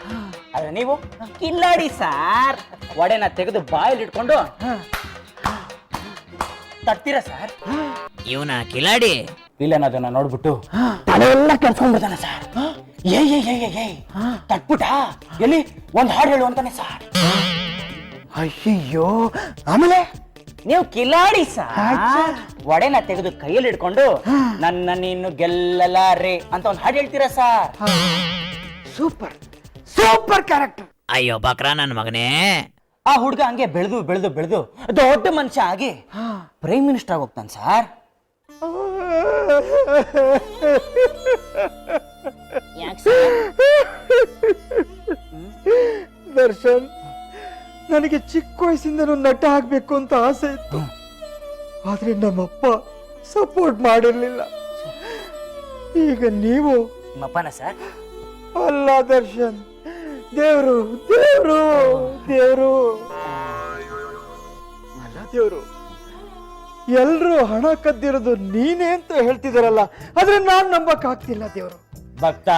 [SPEAKER 8] ಆದ್ರೆ ನೀವು ಕಿಲ್ಲಾಡಿ ಸಾರ್, ಒಡೆನ ತೆಗೆದು ಬಾಯಲ್ಲಿ ಇಟ್ಕೊಂಡು ತಟ್ತೀರಾ ಸರ್.
[SPEAKER 11] ಇವನ ಕಿಲಾಡಿ.
[SPEAKER 8] ವಿಲನ್ ಅದನ್ನ ನೋಡ್ಬಿಟ್ಟು ತಲೆಯೆಲ್ಲ ಕೆಡ್ಸ್ಕೊಂಡ್ಬಿಡ್ತಾನೆ ಸರ್. ಏ ತಟ್ಬಿಟ್ಟ, ಎಲ್ಲಿ ಒಂದ್ ಹಾಡು ಹೇಳು ಅಂತಾನೆ ಸರ್.
[SPEAKER 4] ಅಯ್ಯಯ್ಯೋ, ಆಮೇಲೆ
[SPEAKER 8] ನೀವು ಕಿಲಾಡಿ ಸರ್. ಒಡೆನ ತೆಗೆದು ಕೈಯಲ್ಲಿ ಇಟ್ಕೊಂಡು ನನ್ನ ನೀನು ಗೆಲ್ಲಲಾರೆ ಅಂತ ಒಂದು ಹಾಡು ಹೇಳ್ತೀರಾ ಸರ್.
[SPEAKER 4] Super super character.
[SPEAKER 11] ಅಯ್ಯೋ ಬಕ್ರ ನನ್ ಮಗನೇ.
[SPEAKER 8] ಆ ಹುಡುಗ ಹಂಗೆ ಬೆಳೆದು ಬೆಳೆದು ಬೆಳೆದು ದೊಡ್ಡ ಮನುಷ್ಯ ಆಗಿ ಪ್ರೈಮ್ ಮಿನಿಸ್ಟರ್ ಆಗಿ ಹೋಗ್ತಾನೆ ಸರ್.
[SPEAKER 4] ದರ್ಶನ್, ನನಗೆ ಚಿಕ್ಕ ವಯಸ್ಸಿಂದನೂ ನಟ ಆಗ್ಬೇಕು ಅಂತ ಆಸೆ ಇತ್ತು. ಆದ್ರೆ ನಮ್ಮಪ್ಪ ಸಪೋರ್ಟ್ ಮಾಡಿರ್ಲಿಲ್ಲ. ಈಗ ನೀವು
[SPEAKER 8] ನಿಮ್ಮಪ್ಪನ ಸರ್?
[SPEAKER 4] ಅಲ್ಲ ದರ್ಶನ್, ದೇವ್ರು ದೇವ್ರು ದೇವ್ರು ಅಲ್ಲ ದೇವ್ರು. ಎಲ್ರು ಹಣ ಕದ್ದಿರೋದು ನೀನೇ ಅಂತ ಹೇಳ್ತಿದಾರಲ್ಲ, ಆದ್ರೆ ನಾನ್ ನಂಬಕ್ ಆಗ್ತಿಲ್ಲ ದೇವ್ರು.
[SPEAKER 8] ಭಕ್ತ,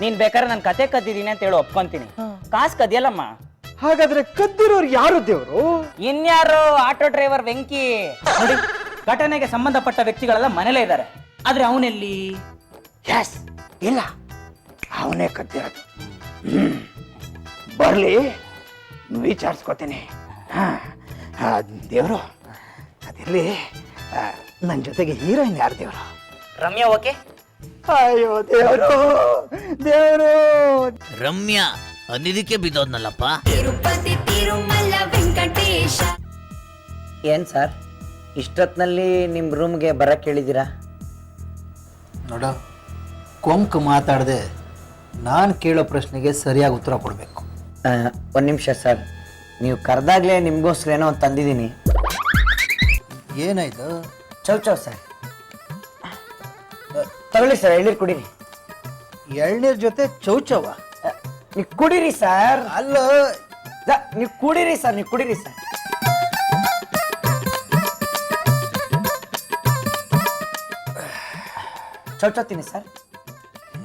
[SPEAKER 8] ನೀನ್ ಬೇಕಾದ್ರೆ ನನ್ ಕತೆ ಕದ್ದಿದೀನಿ ಅಂತ ಹೇಳಿ ಒಪ್ಕೊಂತೀನಿ. ಕಾಸು ಕದಿಯಲ್ಲಮ್ಮ.
[SPEAKER 4] ಹಾಗಾದ್ರೆ ಕದ್ದಿರೋರು ಯಾರು ದೇವ್ರು?
[SPEAKER 8] ಇನ್ಯಾರು? Auto driver Venky. ನೋಡಿ, ಘಟನೆಗೆ ಸಂಬಂಧಪಟ್ಟ ವ್ಯಕ್ತಿಗಳೆಲ್ಲ ಮನೇಲೇ ಇದ್ದಾರೆ, ಆದ್ರೆ ಅವನೆಲ್ಲಿ?
[SPEAKER 4] ಎಸ್, ಇಲ್ಲ, ಅವನೇ ಕದ್ದಿರೋದು. ಬರ್ಲಿ, ವಿಚಾರಿಸ್ಕೋತೀನಿ. ದೇವ್ರು ಅದಿರ್ಲಿ, ನನ್ನ ಜೊತೆಗೆ ಹೀರೋಯಿನ್ ಯಾರು ದೇವ್ರು?
[SPEAKER 8] ರಮ್ಯಾ ಓಕೆ?
[SPEAKER 4] ಅಯ್ಯೋ ದೇವ್ರು ದೇವ್ರು.
[SPEAKER 11] ರಮ್ಯಾ ಅಂದಿದ್ದಕ್ಕೆ ಬಿದ್ದೋದ್ನಲ್ಲಪ್ಪ.
[SPEAKER 9] ತಿರುಪತಿ ತಿರುಮಲ ವೆಂಕಟೇಶ.
[SPEAKER 6] ಏನ್ ಸರ್, ಇಷ್ಟೊತ್ನಲ್ಲಿ ನಿಮ್ ರೂಮ್ಗೆ ಬರಕ್ ಹೇಳಿದ್ದೀರಾ?
[SPEAKER 12] ನೋಡ, ಕೊಂಕು ಮಾತಾಡದೆ ನಾನು ಕೇಳೋ ಪ್ರಶ್ನೆಗೆ ಸರಿಯಾಗಿ ಉತ್ತರ ಕೊಡಬೇಕು.
[SPEAKER 6] ಒಂದ್ ನಿಮಿಷ ಸರ್, ನೀವು ಕರೆದಾಗ್ಲೇ ನಿಮ್ಗೋಸ್ಕರ ಏನೋ ಒಂದು ತಂದಿದ್ದೀನಿ.
[SPEAKER 12] ಏನಾಯ್ತು?
[SPEAKER 6] ಚೌ ಚೌ ಸರ್, ತಗೊಳ್ಳಿ ಸರ್, ಎಳ್ನೀರು ಕುಡೀರಿ.
[SPEAKER 12] ಎಳ್ನೀರ್ ಜೊತೆ ಚೌಚವ?
[SPEAKER 6] ನೀವು ಕುಡೀರಿ ಸರ್.
[SPEAKER 12] ಅಲ್ಲ,
[SPEAKER 6] ನೀವು ಕುಡೀರಿ ಸರ್, ನೀವು ಕುಡೀರಿ ಸರ್. ಚೌಚ ತಿನ್ನಿ ಸರ್,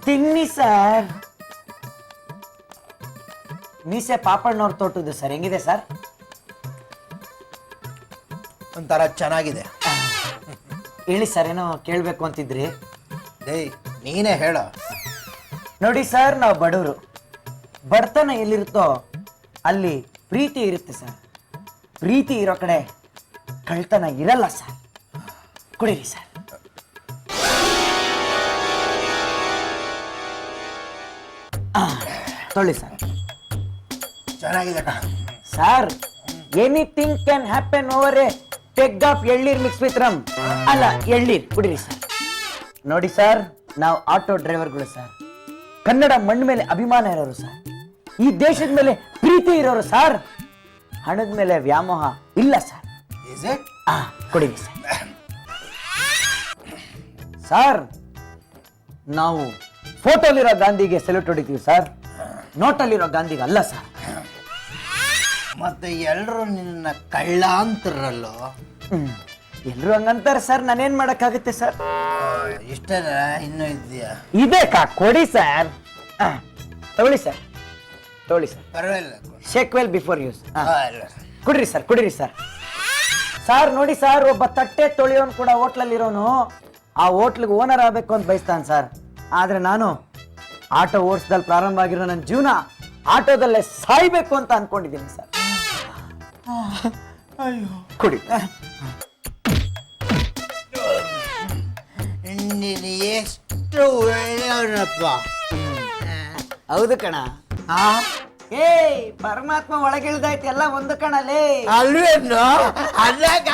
[SPEAKER 6] ತಿನ್ನಿ ಸರ್. ಮೀಸೆ ಪಾಪಣ್ಣವ್ರ ತೋಟದ್ದು ಸರ್, ಹೆಂಗಿದೆ ಸರ್?
[SPEAKER 12] ಒಂಥರ ಚೆನ್ನಾಗಿದೆ.
[SPEAKER 6] ಹೇಳಿ ಸರ್, ಏನೋ ಕೇಳಬೇಕು ಅಂತಿದ್ರಿ.
[SPEAKER 12] ಡೇಯ್, ನೀನೇ ಹೇಳ.
[SPEAKER 6] ನೋಡಿ ಸರ್, ನಾವು ಬಡವರು. ಬಡತನ ಎಲ್ಲಿರುತ್ತೋ ಅಲ್ಲಿ ಪ್ರೀತಿ ಇರುತ್ತೆ ಸರ್. ಪ್ರೀತಿ ಇರೋ ಕಡೆ ಕಳ್ತನ ಇರಲ್ಲ ಸರ್. ಕುಡೀರಿ ಸರ್. ತೊಳ್ಳಿ ಸರ್.
[SPEAKER 12] ಚೆನ್ನಾಗಿದೆ
[SPEAKER 6] sir, anything can happen over a
[SPEAKER 8] peg of ಎಳ್ಳೀರ್ ಮಿಕ್ಸ್ ವಿತ್ ರಮ್. ಅಲ್ಲ, ಎಳ್ಳೀರ್ ಕುಡಿರಿ ಸರ್. ನೋಡಿ ಸರ್, ನಾವು ಆಟೋ ಡ್ರೈವರ್ಗಳು ಸರ್. ಕನ್ನಡ ಮಣ್ಣು ಮೇಲೆ ಅಭಿಮಾನ ಇರೋರು ಸರ್. ಈ ದೇಶದ ಮೇಲೆ ಪ್ರೀತಿ ಇರೋರು ಸರ್. ಹಣದ ಮೇಲೆ ವ್ಯಾಮೋಹ ಇಲ್ಲ ಸರ್. ಕುಡಿರಿ ಸರ್. ಸರ್, ನಾವು ಫೋಟೋಲಿರೋ ಗಾಂಧಿಗೆ ಸೆಲ್ಯೂಟ್ ಹೊಡಿತೀವಿ ಸರ್, ನೋಟಲ್ಲಿರೋ ಗಾಂಧಿಗೆ ಅಲ್ಲ ಸರ್.
[SPEAKER 12] ಮತ್ತೆ ಎಲ್ಲರೂ ನಿನ್ನ ಕಳ್ಳ ಅಂತಾರಲ್ಲೋ.
[SPEAKER 8] ಎಲ್ರು ಹಂಗಂತಾರೆ ಸರ್, ನಾನೇನ್ ಮಾಡಕ್ಕಾಗುತ್ತೆ ಸರ್?
[SPEAKER 12] ಇಷ್ಟರ ಇನ್ನೂ ಇದೆಯಾ?
[SPEAKER 8] ಇದೆ ಕೊಡಿ ಸರ್. ತಗೊಳ್ಳಿ ಸರ್, ತಗೊಳ್ಳಿ ಸರ್.
[SPEAKER 12] ಪರವಾಗಿಲ್ಲ.
[SPEAKER 8] Shake well before use. ಕುಡಿರಿ ಸರ್, ಕುಡಿರಿ ಸರ್. ಸರ್ ನೋಡಿ ಸರ್, ಒಬ್ಬ ತಟ್ಟೆ ತೊಳೆಯೋನು ಕೂಡ ಹೋಟ್ಲಲ್ಲಿ ಇರೋನು ಆ ಹೋಟ್ಲಿಗೆ ಓನರ್ ಆಗ್ಬೇಕು ಅಂತ ಬಯಸ್ತಾನೆ ಸರ್. ಆದ್ರೆ ನಾನು ಆಟೋ ಓಡಿಸ್ದಲ್ಲಿ ಪ್ರಾರಂಭ ಆಗಿರೋ ನನ್ನ ಜೀವನ ಆಟೋದಲ್ಲೇ ಸಾಯ್ಬೇಕು ಅಂತ ಅನ್ಕೊಂಡಿದ್ದೀನಿ ಸರ್. ಕುಡಿ.
[SPEAKER 12] ನೀನು ಎಷ್ಟು ಒಳ್ಳೆಯವನಪ್ಪ.
[SPEAKER 8] ಹೌದು ಕಣ. ಏ ಪರಮಾತ್ಮ ಒಳಗಿಳ್ದಾಯ್ತು, ಎಲ್ಲ ಒಂದು ಕಣಲೇ.
[SPEAKER 12] ಅಲ್ವೇನು? ಅದಾಗ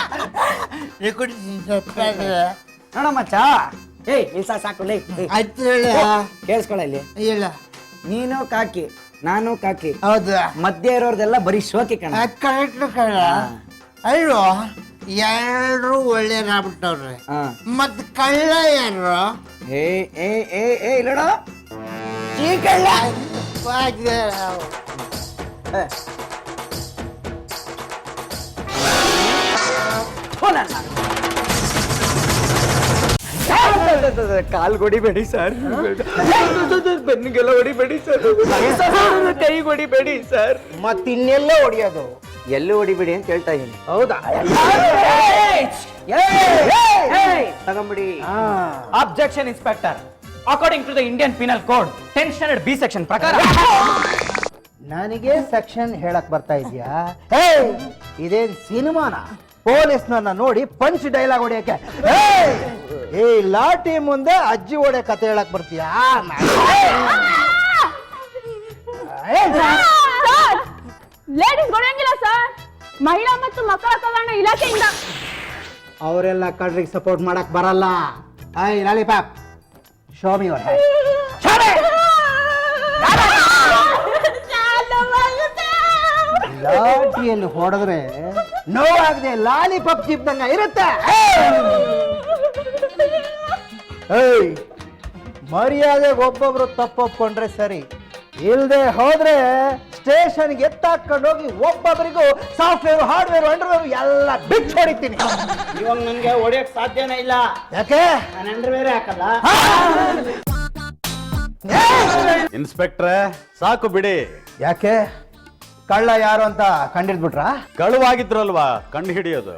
[SPEAKER 8] ನೋಡ ಮಚ್ಚ, ಏಯ್ ಇಲ್ಸ ಸಾಕು ಲೇ. ಕೇಳಿಸ್ಕೊಳ ಇಲ್ಲಿ.
[SPEAKER 12] ಇಲ್ಲ,
[SPEAKER 8] ನೀನು ಕಾಕಿ, ನಾನು ಕಾಕಿ.
[SPEAKER 12] ಹೌದಾ?
[SPEAKER 8] ಮಧ್ಯ ಇರೋರ್ದೆಲ್ಲ ಬರೀ ಶೋಕಿ ಕಣ.
[SPEAKER 12] ಕರೆಕ್ಟ್ ಕಣ. ಅಲ್ವೋ, ಎಲ್ಲರೂ ಒಳ್ಳೆಯವ್ರಾಗ್ಬಿಟ್ಟವ್ರೆ. ಮತ್ ಕಳ್ಳ ಯಾರು?
[SPEAKER 8] ಏ ಏ ಏ ಏ ಇಲ್ಲಡ
[SPEAKER 12] ಈ ಕಳ್ಳ
[SPEAKER 8] ಕಾಲ್ ಹೊಡಿಬೇಡಿ ಸರ್, ಬೆನ್ನಿಗೆಲ್ಲ ಹೊಡಿಬೇಡಿ ಸರ್, ಕೈ ಹೊಡಿಬೇಡಿ ಸರ್.
[SPEAKER 12] ಮತ್ತಿನ್ನೆಲ್ಲ ಹೊಡಿಯೋದು?
[SPEAKER 8] ಎಲ್ಲೂ ಹೊಡಿಬೇಡಿ ಅಂತ ಹೇಳ್ತಾ ಇದ್ದೀನಿ.
[SPEAKER 12] ಹೌದಾ?
[SPEAKER 8] ತಗೊಂಬಿಡಿ. Objection inspector. According to the Indian penal code 10 standard B section ಪ್ರಕಾರ
[SPEAKER 12] ನನಗೆ ಸೆಕ್ಷನ್ ಹೇಳಕ್ ಬರ್ತಾ ಇದೆಯಾ? ಇದೇನ್ ಸಿನಿಮಾನ? ಪೊಲೀಸ್ನನ್ನ ನೋಡಿ ಪಂಚ್ ಡೈಲಾಗ್ ಹೊಡಿಯಕ್ಕೆ ಈ ಲಾಠಿ ಮುಂದೆ ಅಜ್ಜಿ ಹೊಡೆ ಕತೆ ಹೇಳಕ್ ಬರ್ತೀಯಾ?
[SPEAKER 2] ಲೇಡೀಸ್ ಹೊಡೆಯಂಗಿಲ್ಲ ಸರ್, ಮಹಿಳಾ ಮತ್ತು ಮಕ್ಕಳ ಕಲ್ಯಾಣ ಇಲಾಖೆಯಿಂದ.
[SPEAKER 12] ಅವರೆಲ್ಲ ಕಳ್ರಿಗೆ ಸಪೋರ್ಟ್ ಮಾಡಕ್ ಬರಲ್ಲ. I lollipop, show me your hand. ಲಾಠಿಯಲ್ಲಿ ಹೊಡೆದ್ರೆ ನೋವಾಗದೆ ಲಾಲಿಪಾಪ್ ಚಿಪ್ದಂಗ ಇರುತ್ತೆ. ಮರ್ಯಾದೆಗೆ ಒಬ್ಬೊಬ್ರು ತಪ್ಪೊಪ್ಕೊಂಡ್ರೆ ಸರಿ, ಇಲ್ದೆ ಹೋದ್ರೆ ಸ್ಟೇಷನ್ಗೆ ಎತ್ತಾಕೊಂಡು ಹೋಗಿ ಒಬ್ಬೊಬ್ಬರಿಗೂ ಸಾಫ್ಟ್ವೇರ್, ಹಾರ್ಡ್ವೇರ್, ಅಂಡರ್ವೇರ್ ಎಲ್ಲ ಬಿಟ್ಟು ಹೊಡಿತೀನಿ.
[SPEAKER 3] ಇವಾಗ ನನ್ಗೆ ಹೊಡಿಯಕ್ ಸಾಧ್ಯನೇ ಇಲ್ಲ.
[SPEAKER 12] ಯಾಕೆ?
[SPEAKER 3] ನಾನು ಅಂಡರ್ವೇರ್ ಹಾಕಲ್ಲ.
[SPEAKER 1] ಇನ್ಸ್ಪೆಕ್ಟ್ರೆ, ಸಾಕು ಬಿಡಿ.
[SPEAKER 12] ಯಾಕೆ? ಕಳ್ಳ ಯಾರು ಅಂತ ಕಂಡಿಡ್ಬಿಟ್ರ?
[SPEAKER 1] ಕಳುವಾಗಿದ್ರಲ್ವಾ ಕಂಡು ಹಿಡಿಯೋದು.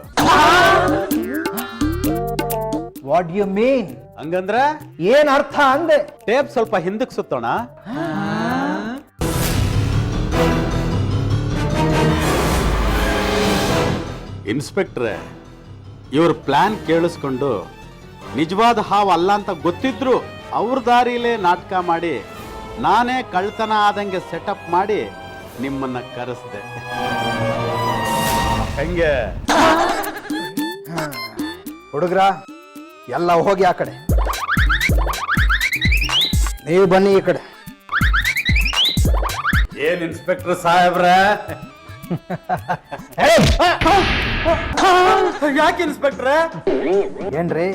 [SPEAKER 12] What you mean?
[SPEAKER 1] ಹಂಗಂದ್ರೆ
[SPEAKER 12] ಏನ್ ಅರ್ಥ ಅಂದೆ?
[SPEAKER 1] ಟೇಪ್ ಸ್ವಲ್ಪ ಹಿಂದಕ್ಕೆ ಸುತ್ತೋಣ. ಇನ್ಸ್ಪೆಕ್ಟ್ರೆ, ಇವ್ರ ಪ್ಲಾನ್ ಕೇಳಿಸ್ಕೊಂಡು ನಿಜವಾದ ಹಾವು ಅಲ್ಲ ಅಂತ ಗೊತ್ತಿದ್ರು ಅವ್ರ ದಾರಿಲೇ ನಾಟಕ ಮಾಡಿ ನಾನೇ ಕಳ್ತನ ಆದಂಗೆ ಸೆಟಪ್ ಮಾಡಿ ನಿಮ್ಮನ್ನ ಕರೆಸ್ದೆ. ಹೆಂಗೆ
[SPEAKER 12] ಹುಡುಗ್ರ ಎಲ್ಲ ಹೋಗಿ ಆ ಕಡೆ, ನೀವು ಬನ್ನಿ ಈ ಕಡೆ.
[SPEAKER 1] ಏನ್ ಇನ್ಸ್ಪೆಕ್ಟರ್ ಸಾಹೇಬ್ರ? ಯಾಕೆ ಇನ್ಸ್ಪೆಕ್ಟ್ರೆ?
[SPEAKER 12] ಏನ್ರಿ,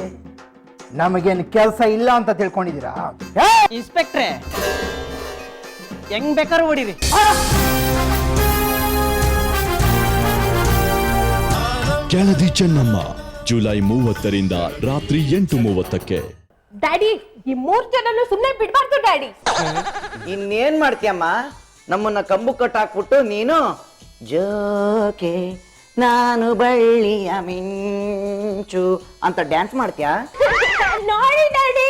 [SPEAKER 12] ನಮಗೇನು ಕೆಲಸ ಇಲ್ಲ ಅಂತ ತಿಳ್ಕೊಂಡಿದ್ದೀರಾ?
[SPEAKER 3] ಇನ್ಸ್ಪೆಕ್ಟ್ರೆ, ಹೆಂಗ್ ಬೇಕಾದ್ರೂ ಹೊಡಿರಿ.
[SPEAKER 13] ಕೆಳದಿ ಚೆನ್ನಮ್ಮ, ಜುಲೈ 30ರಿಂದ ರಾತ್ರಿ 8:30ಕ್ಕೆ.
[SPEAKER 2] ಡ್ಯಾಡಿ, ಈ 3 ಜನನು ಸುಮ್ಮನೆ ಬಿಡ್ಬಾರ್ದು ಡ್ಯಾಡಿ.
[SPEAKER 8] ಇನ್ನೇನ್ ಮಾಡ್ತೀಯಮ್ಮ? ನಮ್ಮನ್ನ ಕಂಬು ಕಟ್ಟಾಕ್ಬಿಟ್ಟು ನೀನು ಜೋಕೆ ನಾನು ಬಳ್ಳಿಯ ಮಿಂಚು ಅಂತ ಡ್ಯಾನ್ಸ್ ಮಾಡ್ತೀಯಾ?
[SPEAKER 2] ನೋಡಿ ಡ್ಯಾಡಿ.